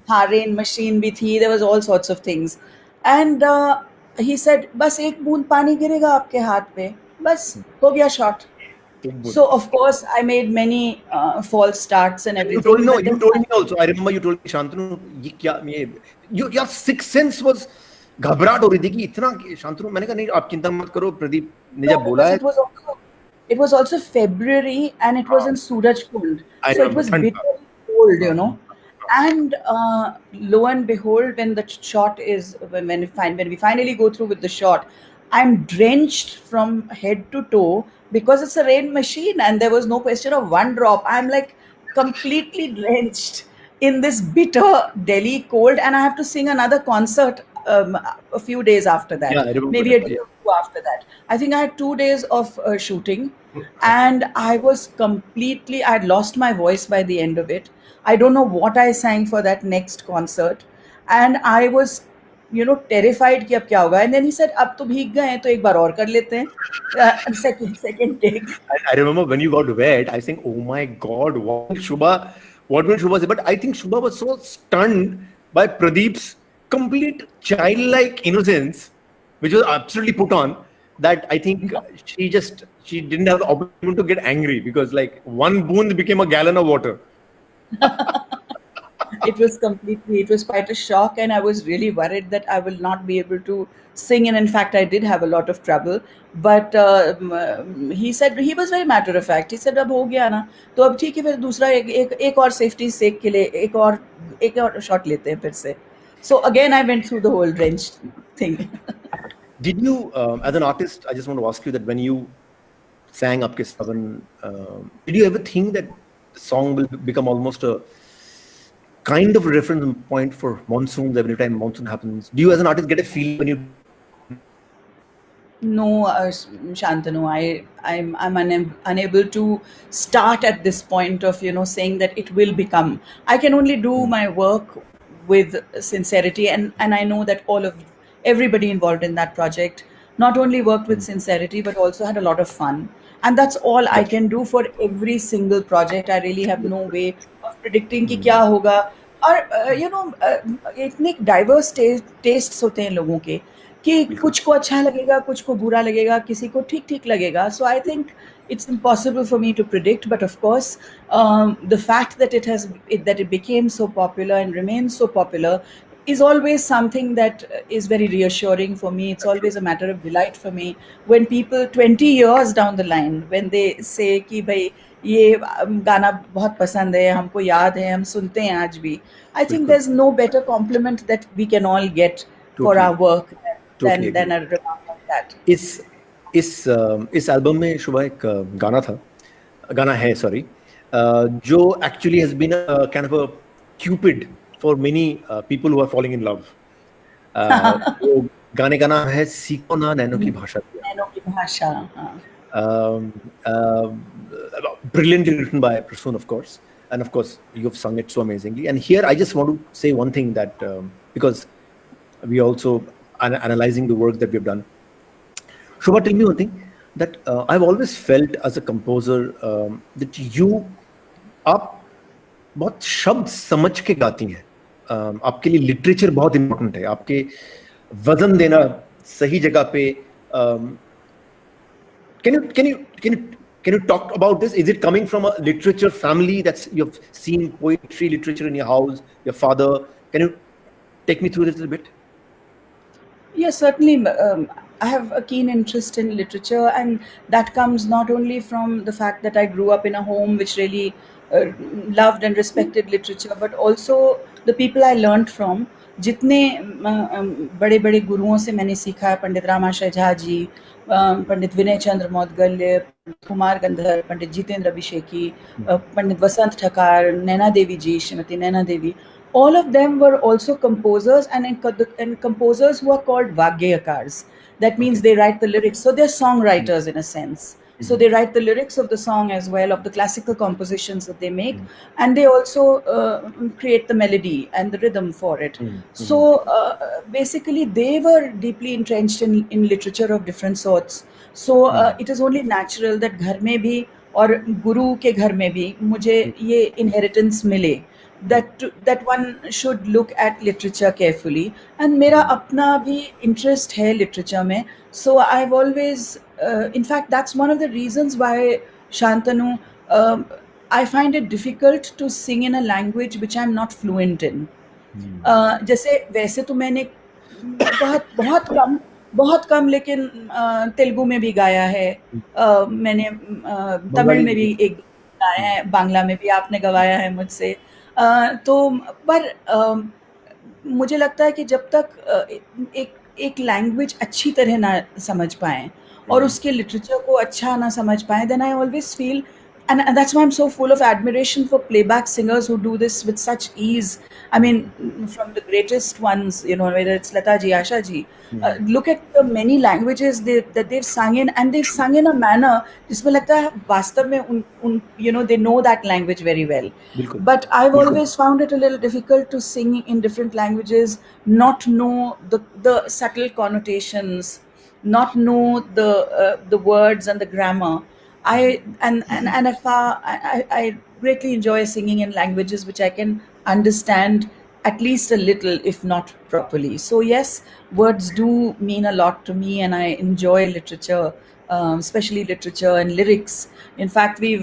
हाँ, rain machine भी थी. There was all sorts of things. And he said, बस एक बूंद पानी गिरेगा आपके हाथ पे, बस हो गया shot. So of course I made many false starts and everything. You told me also. I remember you told me, Shantanu, ये क्या your sixth sense was घबराहट हो रही थी कि इतना शांतनु. मैंने कहा नहीं, आप चिंता मत करो, प्रदीप ने जब बोला है. It was also February and it was in Surajkund, so it was bitterly cold, you know. And lo and behold, when the shot is when we finally go through with the shot, I'm drenched from head to toe because it's a rain machine and there was no question of one drop. I'm like completely drenched in this bitter Delhi cold, and I have to sing another concert a few days after that. Yeah, maybe a day or two after that. I think I had 2 days of shooting, and I was completely, I had lost my voice by the end of it. I don't know what I sang for that next concert, and I was, you know, terrified कि अब क्या होगा. And then he said, अब तो भीग गए हैं तो एक बार और कर लेते हैं. Second take. I remember when you got wet, I think, oh my God, what will Shubha say? But I think Shubha was so stunned by Pradeep's complete childlike innocence, which was absolutely put on, that I think she didn't have the opportunity to get angry, because like one boond became a gallon of water. It was quite a shock, and I was really worried that I will not be able to sing. And in fact, I did have a lot of trouble. But he said, he was very matter of fact. He said, अब हो गया ना, तो अब ठीक है, फिर दूसरा एक और safety sake के लिए एक और shot लेते हैं फिर से. So again, I went through the whole drenched thing. Did you, as an artist, I just want to ask you that when you sang Aapke Sawan, did you ever think that the song will become almost a kind of a reference point for monsoons? Every time monsoon happens, do you as an artist get a feel when you? No, Shantanu, I'm unable to start at this point of, you know, saying that it will become. I can only do my work with sincerity, and I know that everybody involved in that project not only worked with sincerity but also had a lot of fun, and that's all I can do for every single project. I really have no way of predicting कि क्या होगा. और you know, इतने diverse tastes होते हैं लोगों के कि कुछ को अच्छा लगेगा, कुछ को बुरा लगेगा, किसी को ठीक लगेगा. So I think it's impossible for me to predict, but of course the fact that it became so popular and remains so popular is always something that is very reassuring for me. It's always a matter of delight for me when people 20 years down the line, when they say कि भाई ये गाना बहुत पसंद है, हमको याद है, हम सुनते हैं आज भी. I think there's no better compliment that we can all get for our work than a remark like that. इस एल्बम में शुभा एक गाना है जो actually has been a kind of a cupid for many people who are falling in love. वो गाने का नाम है सीखो ना नैनो की भाषा. Brilliantly written by Prasoon, of course, and of course you've sung it so amazingly. And here I just want to say one thing, that because we also are analyzing the work that we've done. Shubha, tell me one thing, that I've always felt as a composer that आप बहुत शब्द समझ के गाती हैं. आपके लिए literature बहुत इम्पोर्टेंट है, आपके वजन देना सही जगह पे. Can you talk about this? Is it coming from a literature family that's you've seen poetry, literature in your house, your father? Can you take me through this a little bit? Yes, certainly. I have a keen interest in literature, and that comes not only from the fact that I grew up in a home which really loved and respected literature, but also the people I learned from. जितने बड़े गुरुओं से मैंने सीखा है, पंडित रामाशय झा जी, पंडित विनय चंद्र मौदगल्य, कुमार गंधर, पंडित जितेंद्र अभिषेकी, पंडित वसंत ठकार, नैना देवी जी, Shrimati Naina Devi, all of them were also composers, and composers who are called Vagyakars. That means they write the lyrics, so they're songwriters in a sense. So they write the lyrics of the song as well, of the classical compositions that they make, and they also create the melody and the rhythm for it. So basically, they were deeply entrenched in literature of different sorts. So it is only natural that घर में भी और गुरु के घर में भी मुझे ये inheritance मिले, that one should look at literature carefully. And मेरा अपना भी interest है literature में. So I've always, in fact, that's one of the reasons why, Shantanu, I find it difficult to sing in a language which I'm not fluent in. जैसे वैसे तो मैंने बहुत कम लेकिन तेलुगु में भी गाया है, मैंने तमिल में भी एक गाया है, बांग्ला में भी आपने गवाया है मुझसे, तो पर मुझे लगता है कि जब तक एक लैंग्वेज अच्छी तरह ना समझ पाएं और उसके लिटरेचर को अच्छा ना समझ पाएं, then I always feel, and that's why I'm so full of admiration for playback singers who do this with such ease. I mean, from the greatest ones, whether it's Lata ji, Asha ji, look at the many languages that they've sung in, and they've sung in a manner जिसमें लगता है वास्तव में they know that language very well. But I've always found it a little difficult to sing in different languages, not know the subtle connotations, not know the words and the grammar. I greatly enjoy singing in languages which I can understand at least a little, if not properly. So yes, words do mean a lot to me, and I enjoy literature, especially literature and lyrics. In fact, we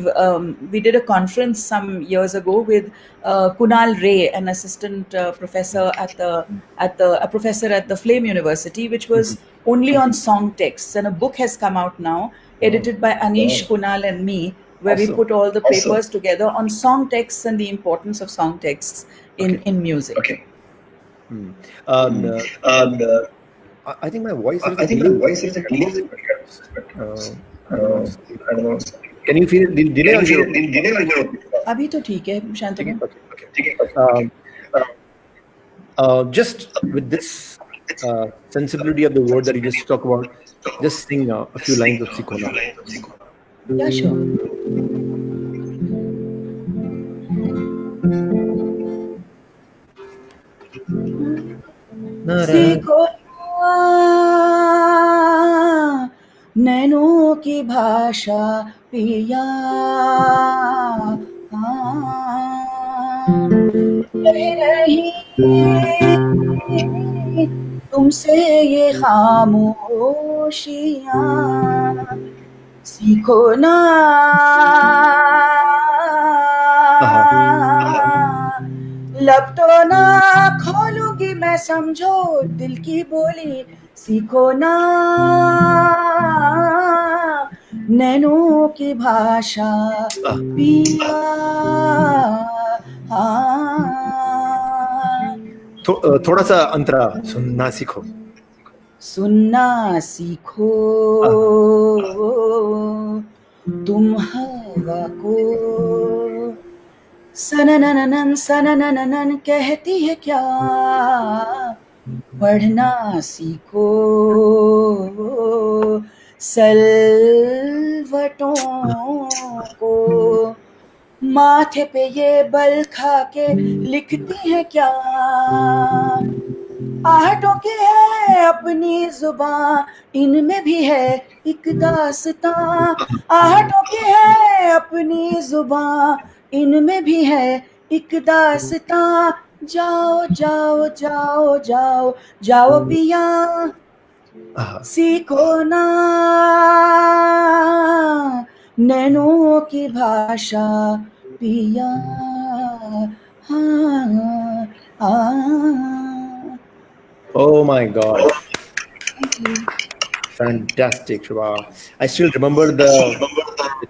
did a conference some years ago with Kunal Ray, an assistant professor a professor at the Flame University, which was only on song texts, and a book has come out now, edited by Anish, Kunal, and me, where we put all the papers together on song texts and the importance of song texts in music. Okay. I think my voice is a delay. I don't know. Can you feel the delay or you? अभी तो ठीक है, Shantanu. Just with this sensibility of the word that you just talked about, just sing a few lines of Sikona. Yeah, sure. Sikona, नैनों की भाषा पिया, रही तुमसे ये खामोशियां, सीखो ना लब तो ना खोलूंगी मैं, समझो दिल की बोली, सीखो ना नैनों की भाषा पिया. थोड़ा सा अंतरा, सुनना सीखो. तुम हवा को सननननन कहती है क्या, पढ़ना सीखो सलवटों को, माथे पे ये बल खा के लिखती है क्या, आहटों की है अपनी जुबान, इनमें भी है एक दास्तां, आहटों की है अपनी जुबान, इनमें भी है एक दास्तां, जाओ जाओ जाओ जाओ जाओ पिया, सीखो ना नैनों की भाषा पिया. Oh my God. Fantastic, Shubha. I still remember the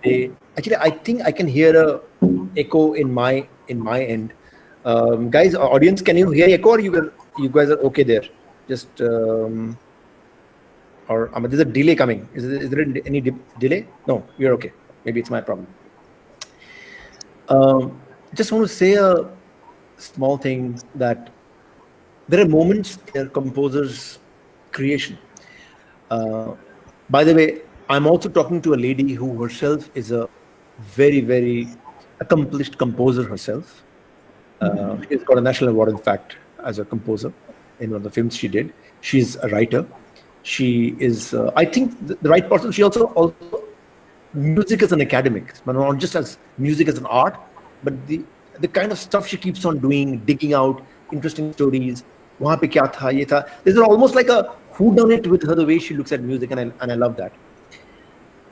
day. Actually, I think I can hear a echo in my end. Guys, audience, can you hear echo, or you guys are okay there? Just or there's a delay coming. Is there any delay? No, you're okay. Maybe it's my problem. Just want to say a small thing, that there are moments in a composer's creation. By the way, I'm also talking to a lady who herself is a very, very accomplished composer herself. She's got a national award, in fact, as a composer in one of the films she did. She's a writer. She is, I think, the right person. She also music as an academic, but not just as music as an art, but the kind of stuff she keeps on doing, digging out interesting stories. वहाँ पे क्या था, ये था. There's almost like a whodunit with her, the way she looks at music, and I love that.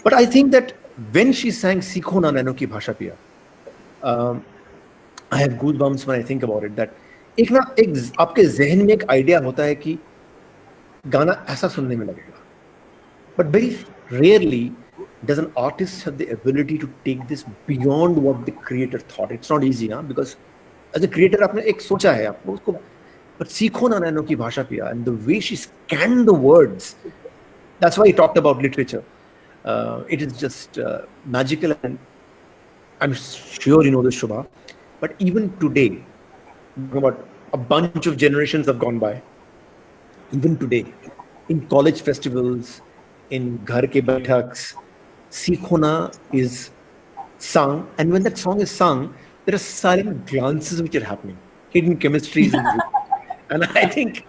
But I think that when she sang "Sikho Na Naino Ki Bhasha Piya," I have goosebumps when I think about it. That एक आपके जहन में एक idea होता है कि गाना ऐसा सुनने में लगेगा, but very rarely does an artist have the ability to take this beyond what the creator thought. It's not easy, ना, because as a creator आपने एक सोचा है आपको उसको, but सीखो ना नैनो की भाषा पिया, and the way she scanned the words, that's why he talked about literature. It is just magical, and I'm sure you know this, Shubha, but even today, about a bunch of generations have gone by. Even today, in college festivals, in Ghar Ke Baithaks, Sikho Na is sung, and when that song is sung, there are silent glances which are happening, hidden chemistries, and I think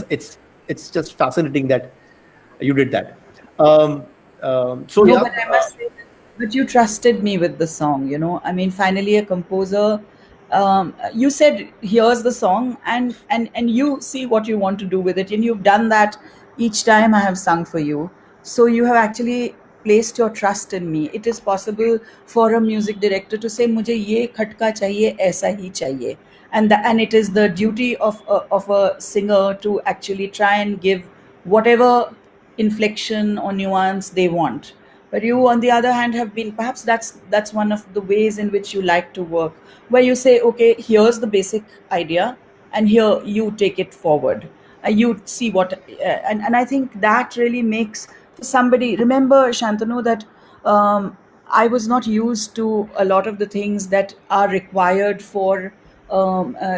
it's just fascinating that you did that. So No, yeah, but I must say that you trusted me with the song, you know. I mean, finally a composer, you said, here's the song, and you see what you want to do with it, and you've done that each time I have sung for you. So you have actually placed your trust in me. It is possible for a music director to say, मुझे ये खटका चाहिए, ऐसा ही चाहिए. And it is the duty of a singer to actually try and give whatever inflection or nuance they want. But you, on the other hand, have been, perhaps that's one of the ways in which you like to work, where you say, okay, here's the basic idea, and here you take it forward. You see what, and I think that really makes somebody. Remember, Shantanu, that I was not used to a lot of the things that are required for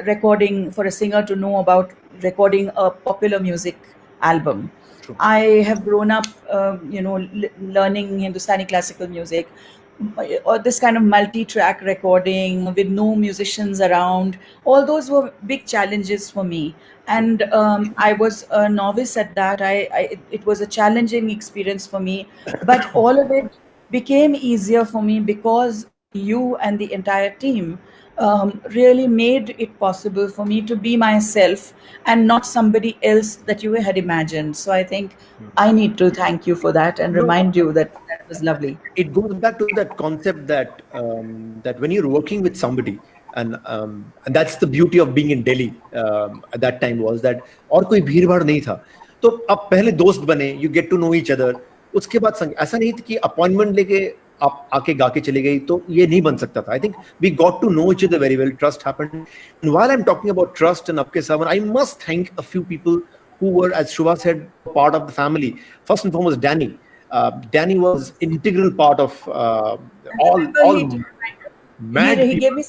recording, for a singer to know about recording a popular music album. True. I have grown up, learning Hindustani classical music, or this kind of multi-track recording with no musicians around. All those were big challenges for me, and I was a novice at that. It was a challenging experience for me, but all of it became easier for me because you and the entire team really made it possible for me to be myself and not somebody else that you had imagined. So I think I need to thank you for that and remind you that that was lovely. It goes back to that concept that that when you're working with somebody, and that's the beauty of being in Delhi at that time, was that और कोई भीड़ भाड़ नहीं था, तो आप पहले दोस्त बने, you get to know each other. उसके बाद संग ऐसा नहीं था कि अपॉइंटमेंट लेके आप आके गा के चले गई, तो ये नहीं बन सकता था. I think we got to know each other very well. Trust happened. And while I'm talking about trust and Apke Sawan, I must thank a few people who were, as Shubha said, part of the family. First and foremost, Danny. Danny was integral part of all mad he people. gave me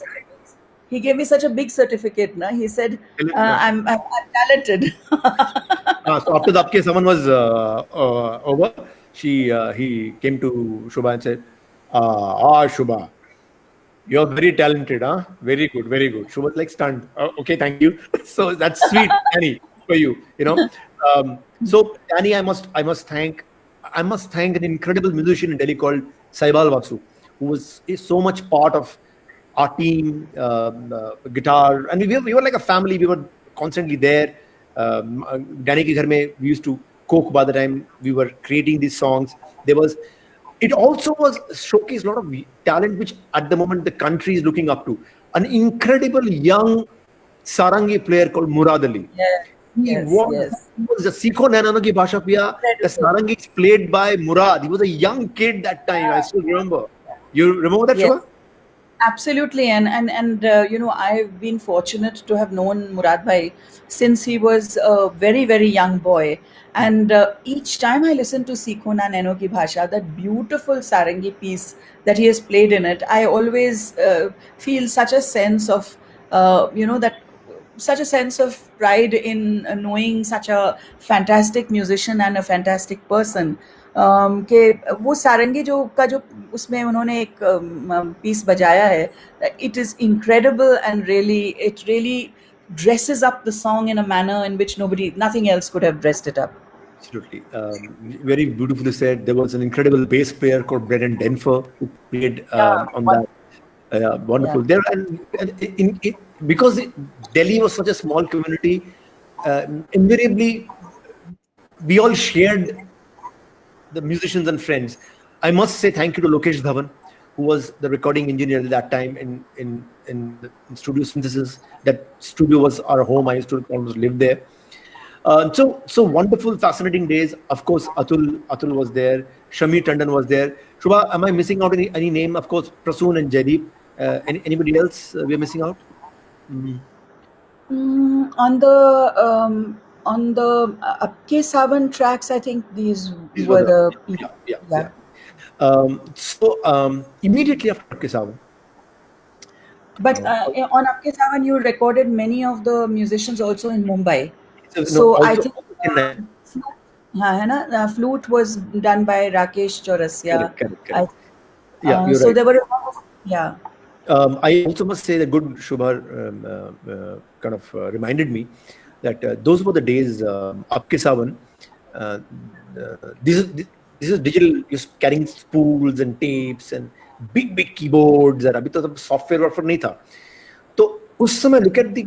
he gave me such a big certificate. Na? He said, I'm talented. So after the Apke Saman was over, he came to Shubha and said, Shubha, you're very talented, huh? Very good, very good. Shubha was like stunned. Okay, thank you. So that's sweet, Danny, for you. You know. So Danny, I must thank an incredible musician in Delhi called Saibal Vasu, who is so much part of our team, guitar, and we were like a family. We were constantly there. Danny ke ghar mein, we used to cook by the time we were creating these songs. It also was showcased a lot of talent, which at the moment the country is looking up to. An incredible young sarangi player called Murad Ali. Yeah. He was a Sikho Na Naino Ki Bhasha Piya. The sarangi is played by Murad. He was a young kid that time. I still remember. You remember that, Shubha? Absolutely, and I've been fortunate to have known Murad Bhai since he was a very, very young boy. And each time I listen to Sikho Na Naino Ki Bhasha, that beautiful sarangi piece that he has played in it, I always feel such a sense of such a sense of pride in knowing such a fantastic musician and a fantastic person. कि वो सारंगी जो उसमें उन्होंने एक piece बजाया है, it is incredible and it really dresses up the song in a manner in which nothing else could have dressed it up. Absolutely. Very beautifully said. There was an incredible bass player called Brendan Denfer who played on that. Wonderful. Yeah. There, because Delhi was such a small community, invariably we all shared the musicians and friends. I must say thank you to Lokesh Dhawan, who was the recording engineer at that time in Studio Synthesis. That studio was our home. I used to almost live there. So wonderful, fascinating days. Of course, Atul was there. Shami Tandon was there. Shubha, am I missing out any name? Of course, Prasoon and Jaideep. Anybody else we are missing out? On the Apke Sawan tracks, I think these were the people. Yeah. So immediately after Apke Sawan. But on Apke Sawan, you recorded many of the musicians also in Mumbai. So I think flute was done by Rakesh Chaurasia. Correct. Yeah, you're so right. There were a lot of, yeah. I also must say that good Shubha kind of reminded me that those were the days, Apke Sawan. This is digital. You're carrying spools and tapes and big keyboards. And abhi to software nahi tha. So us samay, look at the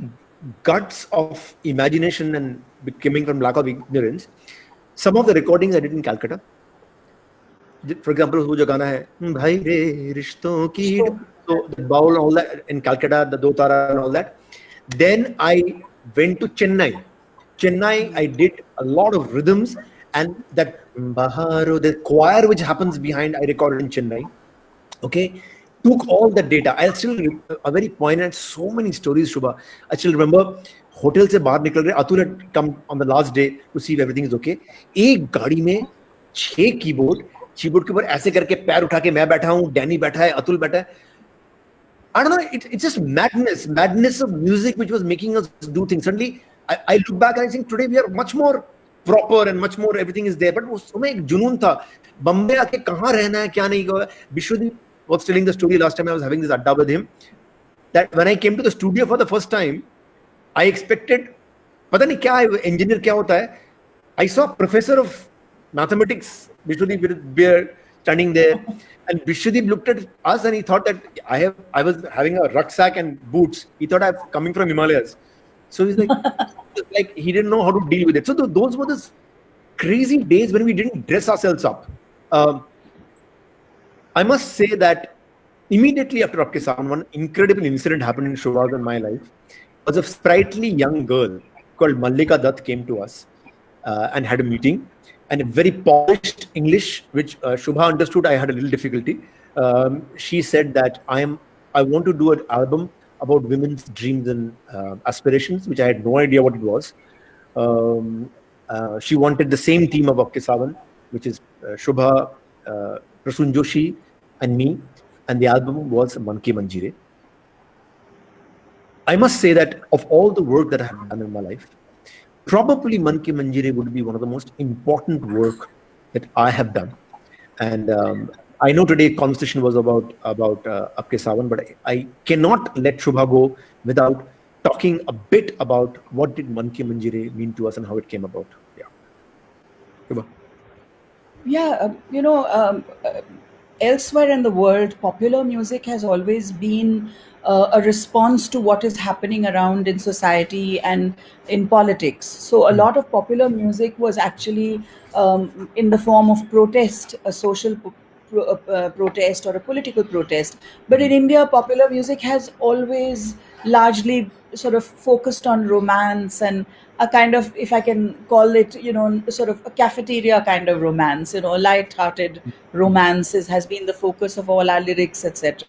guts of imagination and coming from lack of ignorance. Some of the recordings I did in Calcutta. For example, wo jo gana hai, bhai re rishton ki, so the bowl, all that in Calcutta, the Do Tara and all that. Then I went to Chennai. I did a lot of rhythms, and that Baharo, the choir which happens behind, I recorded in Chennai. Okay, took all the data. I still a very poignant, so many stories, Shubha. I still remember hotel se bahar nikal rahe. Atul had come on the last day to see if everything is okay. एक गाड़ी में 6 keyboard के ऊपर ऐसे करके पैर उठा के मैं बैठा हूँ, डैनी बैठा है, अतुल बैठा है. I don't know, it's just madness of music which was making us do things. Suddenly, I look back and I think today we are much more proper and much more everything is there. But उस समय एक जुनून था. बम्बे आके कहाँ रहना है, क्या नहीं हुआ. Vishwadeep was telling the story last time I was having this adda with him, that when I came to the studio for the first time, I expected, पता नहीं क्या है, engineer क्या होता है. I saw a professor of mathematics, Vishwadeep Beer, standing there, and Vishwadeep looked at us and he thought that I was having a rucksack and boots. He thought I'm coming from Himalayas. So he's like he didn't know how to deal with it. So those were those crazy days when we didn't dress ourselves up. I must say that immediately after Apke Sawan, one incredible incident happened in Shubha's and my life. It was a sprightly young girl called Mallika Dutt came to us and had a meeting. And a very polished English, which Shubha understood, I had a little difficulty. She said that I want to do an album about women's dreams and aspirations, which I had no idea what it was. She wanted the same theme of Apke Sawan, which is Shubha, Prasoon Joshi, and me. And the album was Man Ki Manjeere. I must say that of all the work that I have done in my life, probably Man Ki Manjeere would be one of the most important work that I have done. And I know today conversation was about Apke Sawan, but I cannot let Shubha go without talking a bit about what did Man Ki Manjeere mean to us and how it came about. Yeah. Shubha. Yeah, elsewhere in the world, popular music has always been a response to what is happening around in society and in politics. So a lot of popular music was actually in the form of protest, a social protest or a political protest. But in India, popular music has always largely sort of focused on romance and a kind of, if I can call it, sort of a cafeteria kind of romance, light-hearted romances has been the focus of all our lyrics, etc.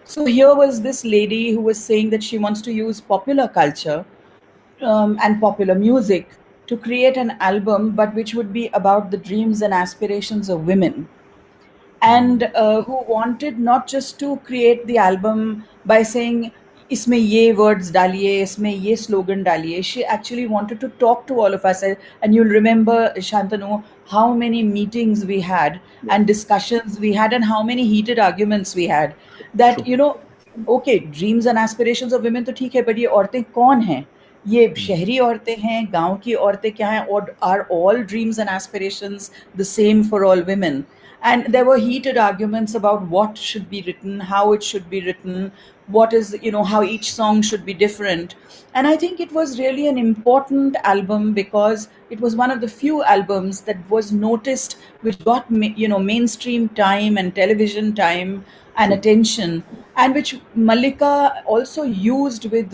So here was this lady who was saying that she wants to use popular culture and popular music to create an album, but which would be about the dreams and aspirations of women. And who wanted not just to create the album by saying, इसमें ये words डालिए, इसमें ये slogan डालिए. She actually wanted to talk to all of us. And you'll remember, Shantanu, how many meetings we had and discussions we had and how many heated arguments we had. That, you know, okay, dreams and aspirations of women तो ठीक है, but ये औरतें कौन हैं? ये शहरी औरतें हैं, गांव की औरतें क्या हैं? Or are all dreams and aspirations the same for all women? And there were heated arguments about what should be written, how it should be written, what is, you know, how each song should be different. And I think it was really an important album because it was one of the few albums that was noticed, which got, you know, mainstream time and television time and attention, and which Malika also used with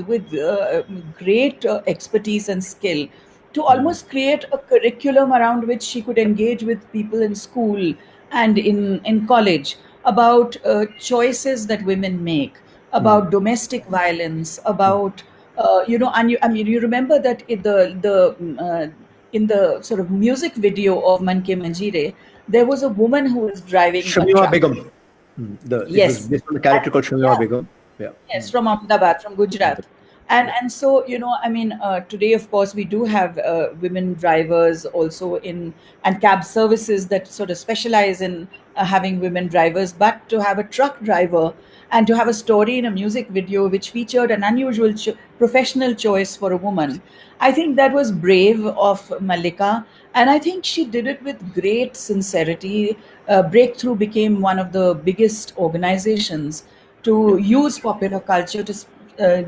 great expertise and skill to almost create a curriculum around which she could engage with people in school and in college about choices that women make, about domestic violence, about you know, and I mean, you remember that in the sort of music video of Man Ke Manjeere, there was a woman who was driving Shamima a truck. Begum. It was based on a character called Shamima Begum. Yeah. Yes, from Ahmedabad, from Gujarat. And so, you know, I mean, today, of course, we do have women drivers also and cab services that sort of specialize in having women drivers. But to have a truck driver and to have a story in a music video which featured an unusual professional choice for a woman, I think that was brave of Malika. And I think she did it with great sincerity. Breakthrough became one of the biggest organizations to use popular culture to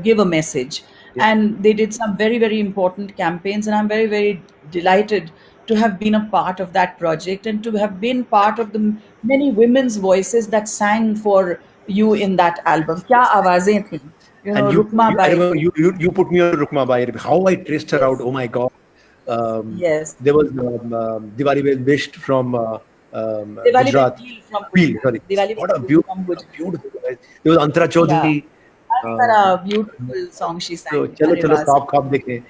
give a message. And they did some very, very important campaigns. And I'm very, very delighted to have been a part of that project and to have been part of the many women's voices that sang for you in that album. Kya awazein thi? You know, And Rukma I Bai. remember you put me on Rukma Bai. How I traced her out. Oh my God. Yes. There was Diwali Bisht from Diwali Gujarat. from Peel, sorry. Diwali What a from beautiful, Gujarat. there was Antara Chaudhary. Antara, beautiful song she sang. तो चलो ख्वाब देखें.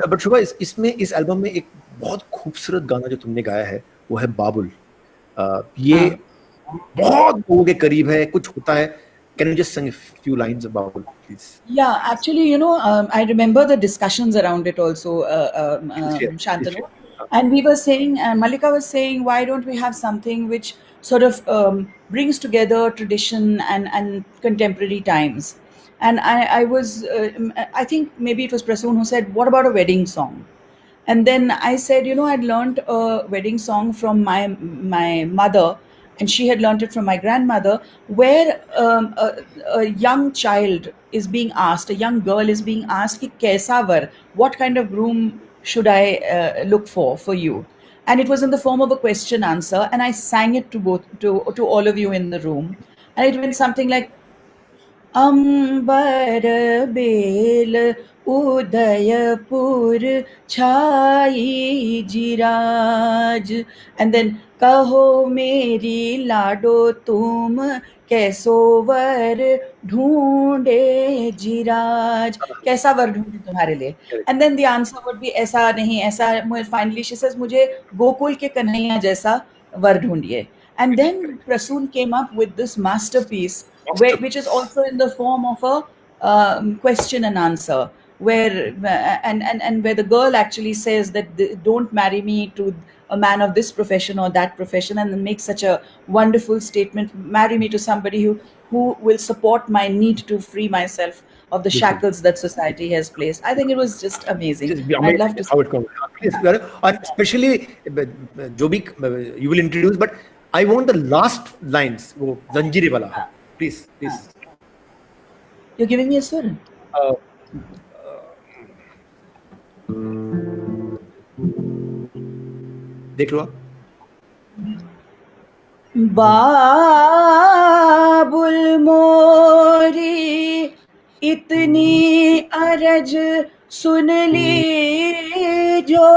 But शुभा, इसमें इस album में एक बहुत खूबसूरत गाना जो तुमने गाया है वो है बाबुल. ये बहुत लोगों के करीब है. कुछ होता है. Can you just sing a few lines about it, please? Yeah, actually, you know, I remember the discussions around it also, Shantanu. And we were saying, Malika was saying, why don't we have something which sort of brings together tradition and contemporary times? And I was, I think maybe it was Prasoon who said, what about a wedding song? And then I said, you know, I'd learned a wedding song from my mother, and she had learned it from my grandmother, where a young child is being asked, a young girl is being asked, ki kaisa var, what kind of groom should I look for you? And it was in the form of a question answer, and I sang it to all of you in the room, and it went something like, अंबर बेल उदयपुर छाई जिराज, and then कहो मेरी लाडो तुम कैसो वर ढूंढे जिराज, कैसा वर ढूंढे तुम्हारे लिए. And then the answer would be ऐसा नहीं ऐसा. Finally she says मुझे गोकुल के कन्हैया जैसा वर ढूंढिए. And then Prasoon came up with this masterpiece, which is also in the form of a question and answer, where and where the girl actually says that don't marry me to a man of this profession or that profession, and then makes such a wonderful statement, marry me to somebody who will support my need to free myself of the shackles that society has placed. I think it was just amazing. I'd love to how it comes. Please, and especially Jobi, you will introduce, but I want the last lines. वो जंजीरे वाला. Please. You're giving me a sword. देख लो आप. बाबुल मोरी इतनी अरज सुन ली जो,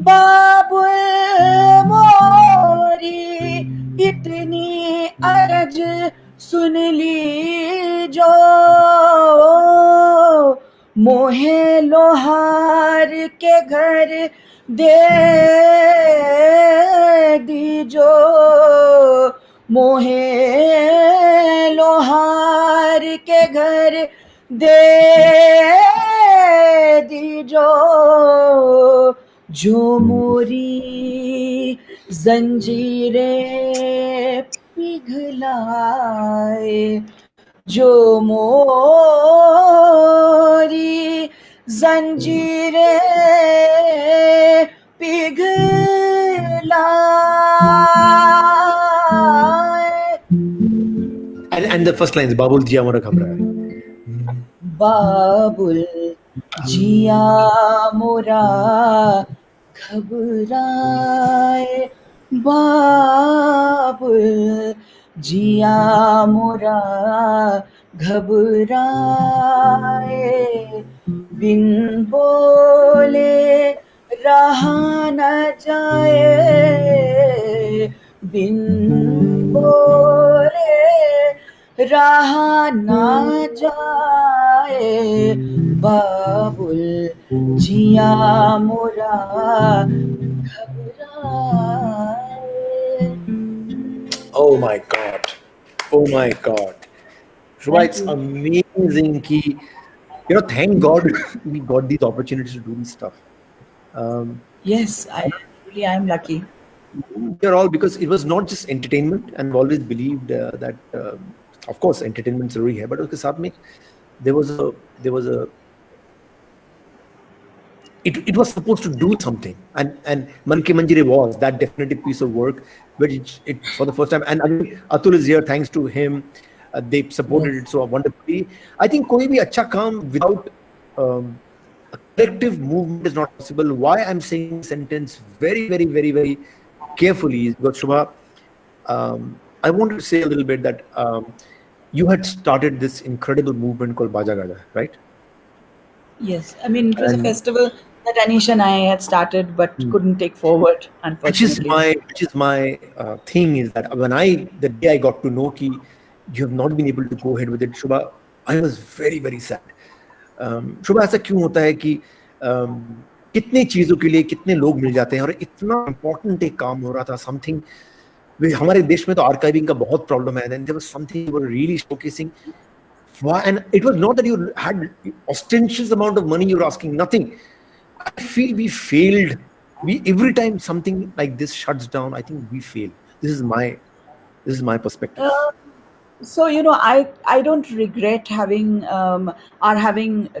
बाबुल मोरी इतनी अरज सुन ली जो, मोहे लोहार के घर दे दीजो, मोहे लोहार के घर दे दीजो जो मोरी जंजीरें पिघलाए, जो मोरी जंजीरें पिघलाए. And the first line is Babul Jiya Mora Ghabra. बाबुल जिया मोरा घबराए, बाबुल जिया मोरा घबराए, बिन बोले रहा न जाए, बिन बोले रहा ना जाए, बाबुल जिया मोरा घबराए. Oh my God. Oh my God. Shubha, it's amazing ki, thank God we got these opportunities to do this stuff. Yes, I am lucky. We're all, because it was not just entertainment, and I've always believed that of course entertainment जरूरी है, but उसके साथ में there was a it was supposed to do something, and Man Ki Manjire was that definitive piece of work, which it for the first time. And again, Atul is here, thanks to him, they supported it so wonderfully. I think कोई भी अच्छा काम without a collective movement is not possible. Why I'm saying this sentence very, very, very, very carefully is because, Shubha, I wanted to say a little bit that you had started this incredible movement called Baja Gaja, right? Yes, I mean, it was a festival that Anish and I had started but couldn't take forward, unfortunately. Which is my thing is that when the day I got to know ki you have not been able to go ahead with it, Shubha, I was very, very sad. Shubha, ऐसा क्यों होता है कि कितने चीजों के लिए कितने लोग मिल जाते हैं और इतना इम्पोर्टेंट एक काम हो रहा था, समथिंग. हमारे देश में तो आर्काइविंग का बहुत प्रॉब्लम है, then there was something you were really showcasing. Why? And it was not that you had ostentatious amount of money you were asking, nothing. I feel we failed. Every time something like this shuts down, I think we fail. This is my perspective. So I don't regret having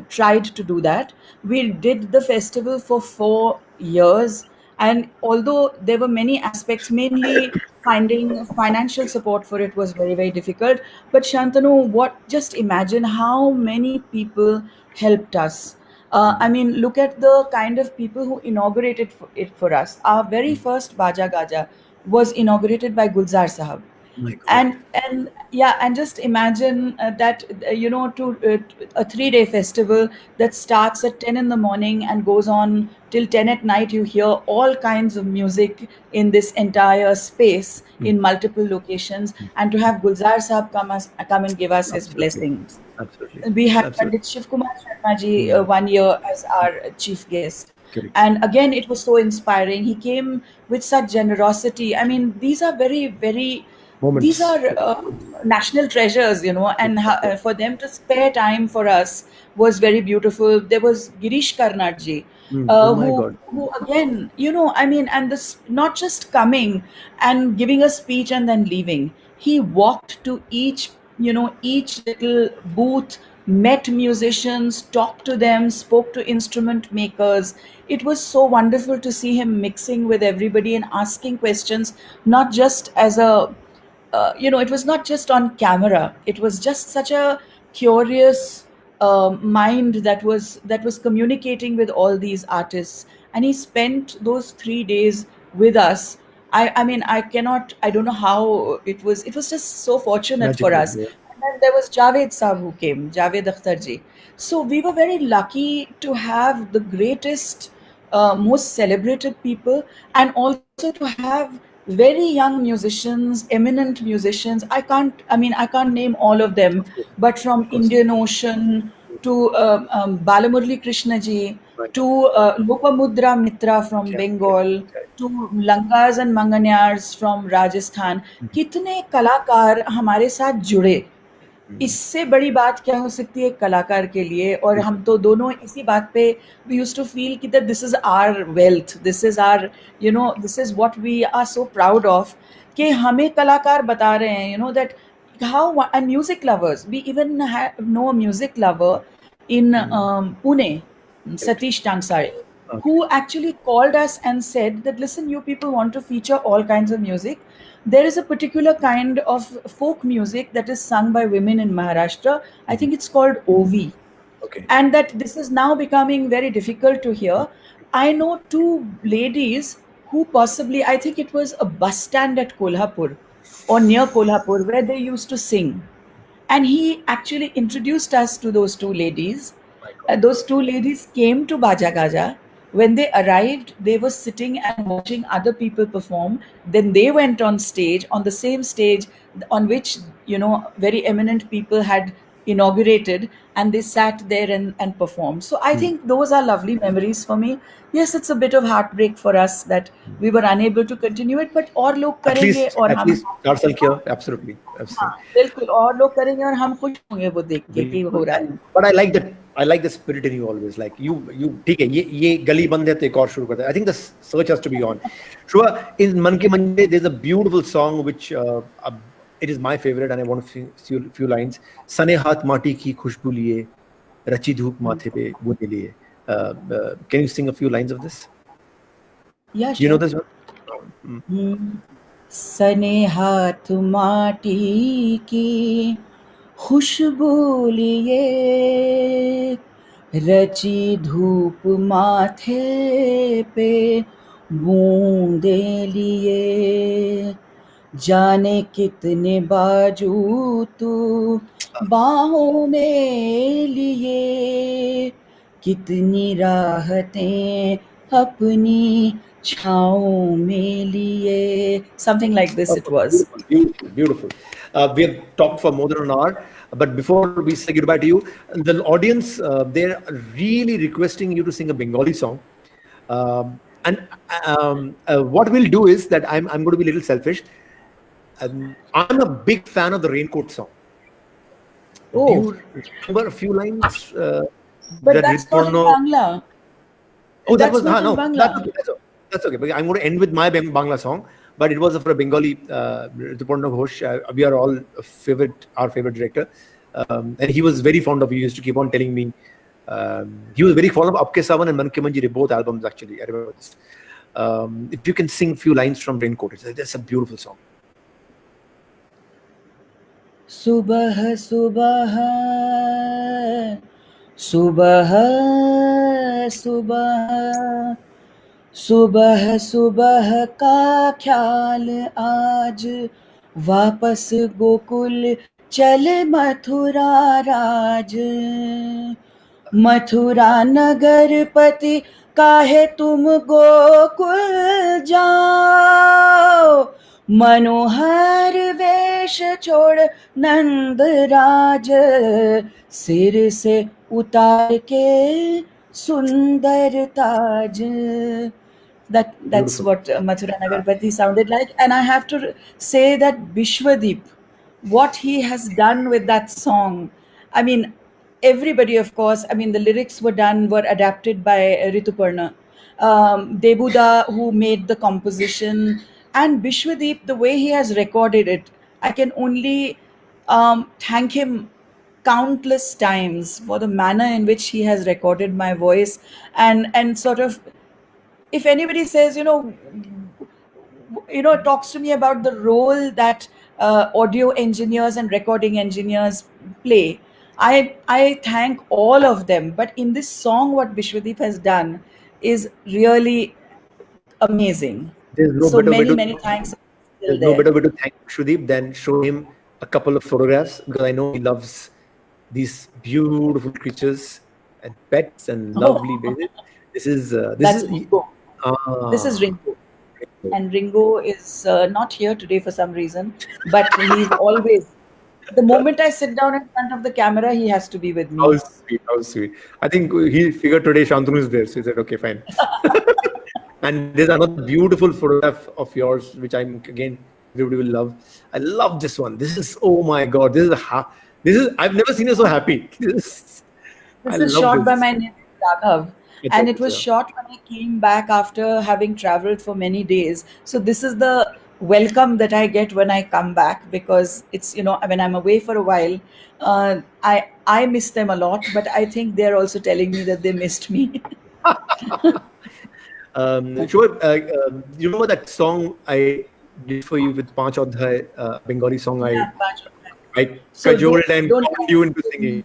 tried to do that. We did the festival for 4 years, and although there were many aspects, mainly finding financial support for it was very, very difficult. But Shantanu, just imagine how many people helped us. I mean, look at the kind of people who inaugurated it for us. Our very first Baja Gaja was inaugurated by Gulzar Sahab. And just imagine that to a 3-day festival that starts at 10 in the morning and goes on till 10 at night. You hear all kinds of music in this entire space in multiple locations, and to have Gulzar Sahab come and give us his blessings. Absolutely. We had Pandit Shiv Kumar Sharma ji 1 year as our chief guest. Correct. And again, it was so inspiring. He came with such generosity. I mean, these are very, very moments. These are national treasures, and for them to spare time for us was very beautiful. There was Girish Karnad ji, who again, I mean, and this not just coming and giving a speech and then leaving. He walked to each little booth, met musicians, talked to them, spoke to instrument makers. It was so wonderful to see him mixing with everybody and asking questions, not just as a it was not just on camera. It was just such a curious mind that was communicating with all these artists, and he spent those 3 days with us. I mean, I don't know how it was just so fortunate Magical, for us. yeah. And then there was Javed Saab who came, Javed Akhtar ji. So we were very lucky to have the greatest, most celebrated people, and also to have very young musicians, eminent musicians. I can't name all of them, but from Indian Ocean to Balamurali Krishna ji, to Lopamudra Mitra from Bengal, to Lankas and Manganyars from Rajasthan. कितने कलाकार हमारे साथ जुड़े, इससे बड़ी बात क्या हो सकती है कलाकार के लिए? और हम तो दोनों इसी बात पे we used to feel कि that this is our wealth, this is our, you know, this is what we are so proud of, कि हमें कलाकार बता रहे हैं, you know, that how, and music lovers, we even know a music lover in Pune, Satish Tangsare, who actually called us and said that, listen, you people want to feature all kinds of music. There is a particular kind of folk music that is sung by women in Maharashtra. I think it's called Ovi. Okay. And that this is now becoming very difficult to hear. I know two ladies who possibly, I think it was a bus stand at Kolhapur or near Kolhapur, where they used to sing. And he actually introduced us to those two ladies. Those two ladies came to Baja Gaja. When they arrived, they were sitting and watching other people perform. Then they went on stage, on the same stage on which, you know, very eminent people had inaugurated, and they sat there and performed. So I think those are lovely memories for me. Yes, it's a bit of heartbreak for us that we were unable to continue it, but और लोग करेंगे और at हम least 4 साल किया, absolutely. हाँ, बिल्कुल, और लोग करेंगे और हम खुश होंगे वो देख के कि हो रहा है। But I like the spirit in you always. Like you ठीक है, ये गली बंद है तो एक और शुरू करते हैं. I think the search has to be on. Shubha, in Man Ke Mande, there's a beautiful song which it is my favorite, and I want to see a few lines. सने हाथ माटी की खुशबू लिए, रची धूप माथे पे बूंदे लिए. Can you sing a few lines of this? Yeah, Do you know this one? सने हाथ माटी की खुशबू लिए, रची धूप माथे पे बूंदे लिए, जाने कितने बाजू तू बाहों में लिए, कितनी राहतें अपनी छाँव में लिए. Something like this it was. Beautiful. We have talked for more than an hour, but before we say goodbye to you, the audience, they're really requesting you to sing a Bengali song. What we'll do is that I'm going to be a little selfish. I'm a big fan of the Raincoat song. Oh. Do you remember a few lines? But that's not in Bangla. Oh, that was no. That's okay. I'm going to end with my Bangla song, but it was for a Bengali Rituparna Ghosh. We are all our favorite director, and he was very fond of. He used to keep on telling me. He was very fond of Apke Sawan and Man Ke Manjire, both albums actually. I remember this. If you can sing a few lines from Raincoat, it's a beautiful song. Subah subah subah subah सुबह सुबह का ख्याल आज वापस गोकुल चले मथुरा राज, मथुरा नगर पति काहे तुम गोकुल जाओ, मनोहर वेश छोड़ नंद राज, सिर से उतार के सुंदर ताज. That's what Mathura Nagarpati sounded like. And I have to say that Bishwadeep, what he has done with that song, I mean, everybody, of course, I mean, the lyrics were adapted by Rituparna. Debuda, who made the composition, and Bishwadeep, the way he has recorded it, I can only thank him countless times for the manner in which he has recorded my voice, and sort of, if anybody says, talks to me about the role that audio engineers and recording engineers play, I thank all of them. But in this song, what Bishwadeep has done is really amazing. Many thanks. There's no better way to thank Bishwadeep than show him a couple of photographs, because I know he loves these beautiful creatures and pets and lovely babies. This is Ringo. This is Ringo. And Ringo is not here today for some reason, but he's always, the moment I sit down in front of the camera, he has to be with me. How sweet. I think he figured today Shantanu is there, so he said, okay, fine. And there's another beautiful photograph of yours, which everybody will love. I love this one. This is, oh my God, this is I've never seen her so happy. This is shot by my nephew Raghav. And it was shot when I came back after having traveled for many days. So this is the welcome that I get when I come back, because it's, when I'm away for a while, I miss them a lot, but I think they're also telling me that they missed me. Shobha, you remember that song I did for you with Panch Adhyay, Bengali song? I cajoled and called you into singing.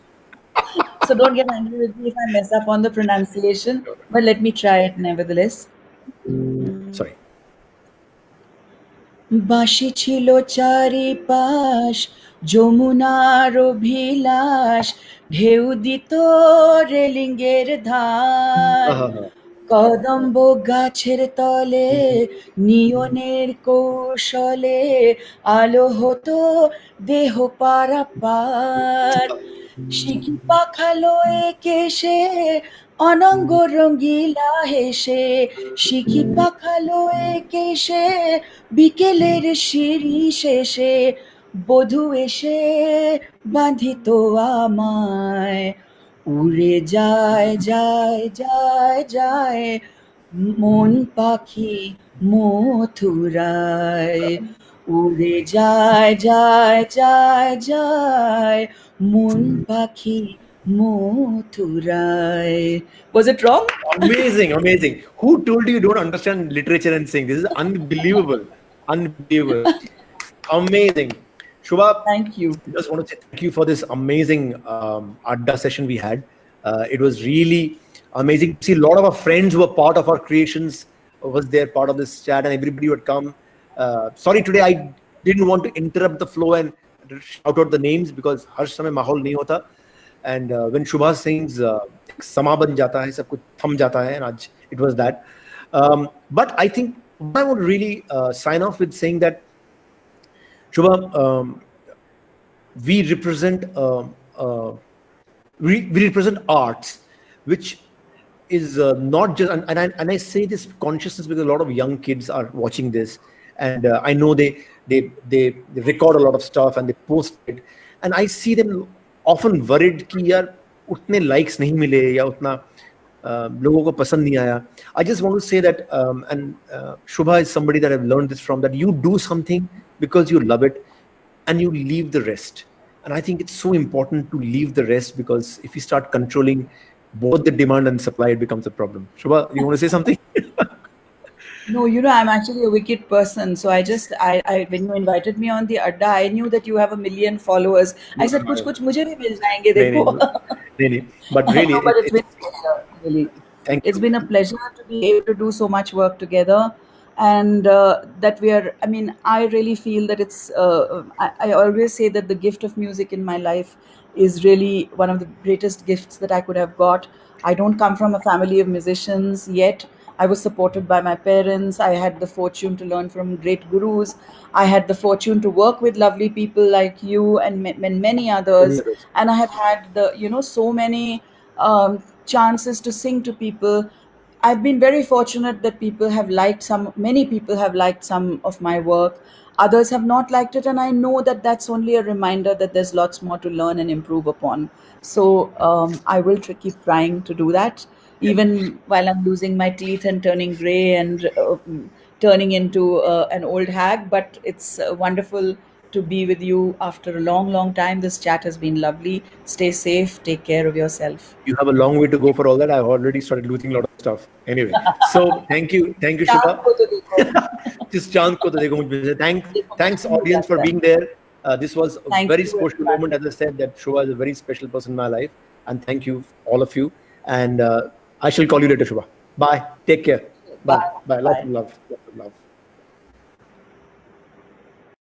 So don't get angry with me if I mess up on the pronunciation, but let me try it nevertheless. Sorry. বাঁশি ছিল চারিপাশ, যমুনার অভিলাষ, ঢেউ দিত রেলিঙ্গের ধার, কদম্ব গাছের তলে নিয়নের কৌশলে আলো হতো দেহ পারাপার, শিখি পাখালো একেশে অনঙ্গ রঙ্গিলা হেসে, শিখি পাখালো একেশে বিকেলের সিঁড়ি শেষে, বধূ এসে বাঁধিত আমায়, উড়ে যায় যায় যায় যায় মন পাখি মথুরায়, উড়ে যায় যায় যায় যায় মন পাখি মথুরায়. Was it wrong? Amazing. Who told you don't understand literature and sing? This is unbelievable. Amazing. Shobha, thank you. Just want to say thank you for this amazing Adda session we had. It was really amazing to see a lot of our friends who were part of our creations was there, part of this chat, and everybody would come. Sorry, today I didn't want to interrupt the flow and shout out the names because har samay mahol nahi hota. And when Shubha sings, sama ban jata hai, sab kuch tham jata hai, and it was that. But I think I would really sign off with saying that, Shubha, we represent arts, which is not just, and I say this consciousness because a lot of young kids are watching this, and I know they record a lot of stuff and they post it, and I see them often worried कि यार उतने likes नहीं मिले या उतना लोगों को पसंद नहीं आया. I just want to say that, and Shubha is somebody that I've learned this from, that you do something because you love it and you leave the rest. And I think it's so important to leave the rest, because if you start controlling both the demand and supply, it becomes a problem. Shubha, you want to say something? No, I'm actually a wicked person. So I when you invited me on the Adda, I knew that you have 1 million followers. I said, kuch mujhe bhi mil jayenge, dekho. Really. But really, no, but it's been a pleasure, really. Thank you. It's been a pleasure to be able to do so much work together. And that I really feel that it's, I always say that the gift of music in my life is really one of the greatest gifts that I could have got. I don't come from a family of musicians yet. I was supported by my parents. I had the fortune to learn from great gurus. I had the fortune to work with lovely people like you and many others. And I have had so many chances to sing to people. I've been very fortunate that many people have liked some of my work. Others have not liked it, and I know that that's only a reminder that there's lots more to learn and improve upon. So I will keep trying to do that, even while I'm losing my teeth and turning gray and turning into an old hag. But it's wonderful to be with you after a long, long time. This chat has been lovely. Stay safe. Take care of yourself. You have a long way to go for all that. I've already started losing a lot of stuff. Anyway, so thank you, Shubha. Just chant ko to dekho mujhe. Thanks audience for being there. This was a very special moment. As I said, that Shubha is a very special person in my life, and thank you, all of you. And I shall call you later, Shubha. Bye. Take care. Bye. Lots of love.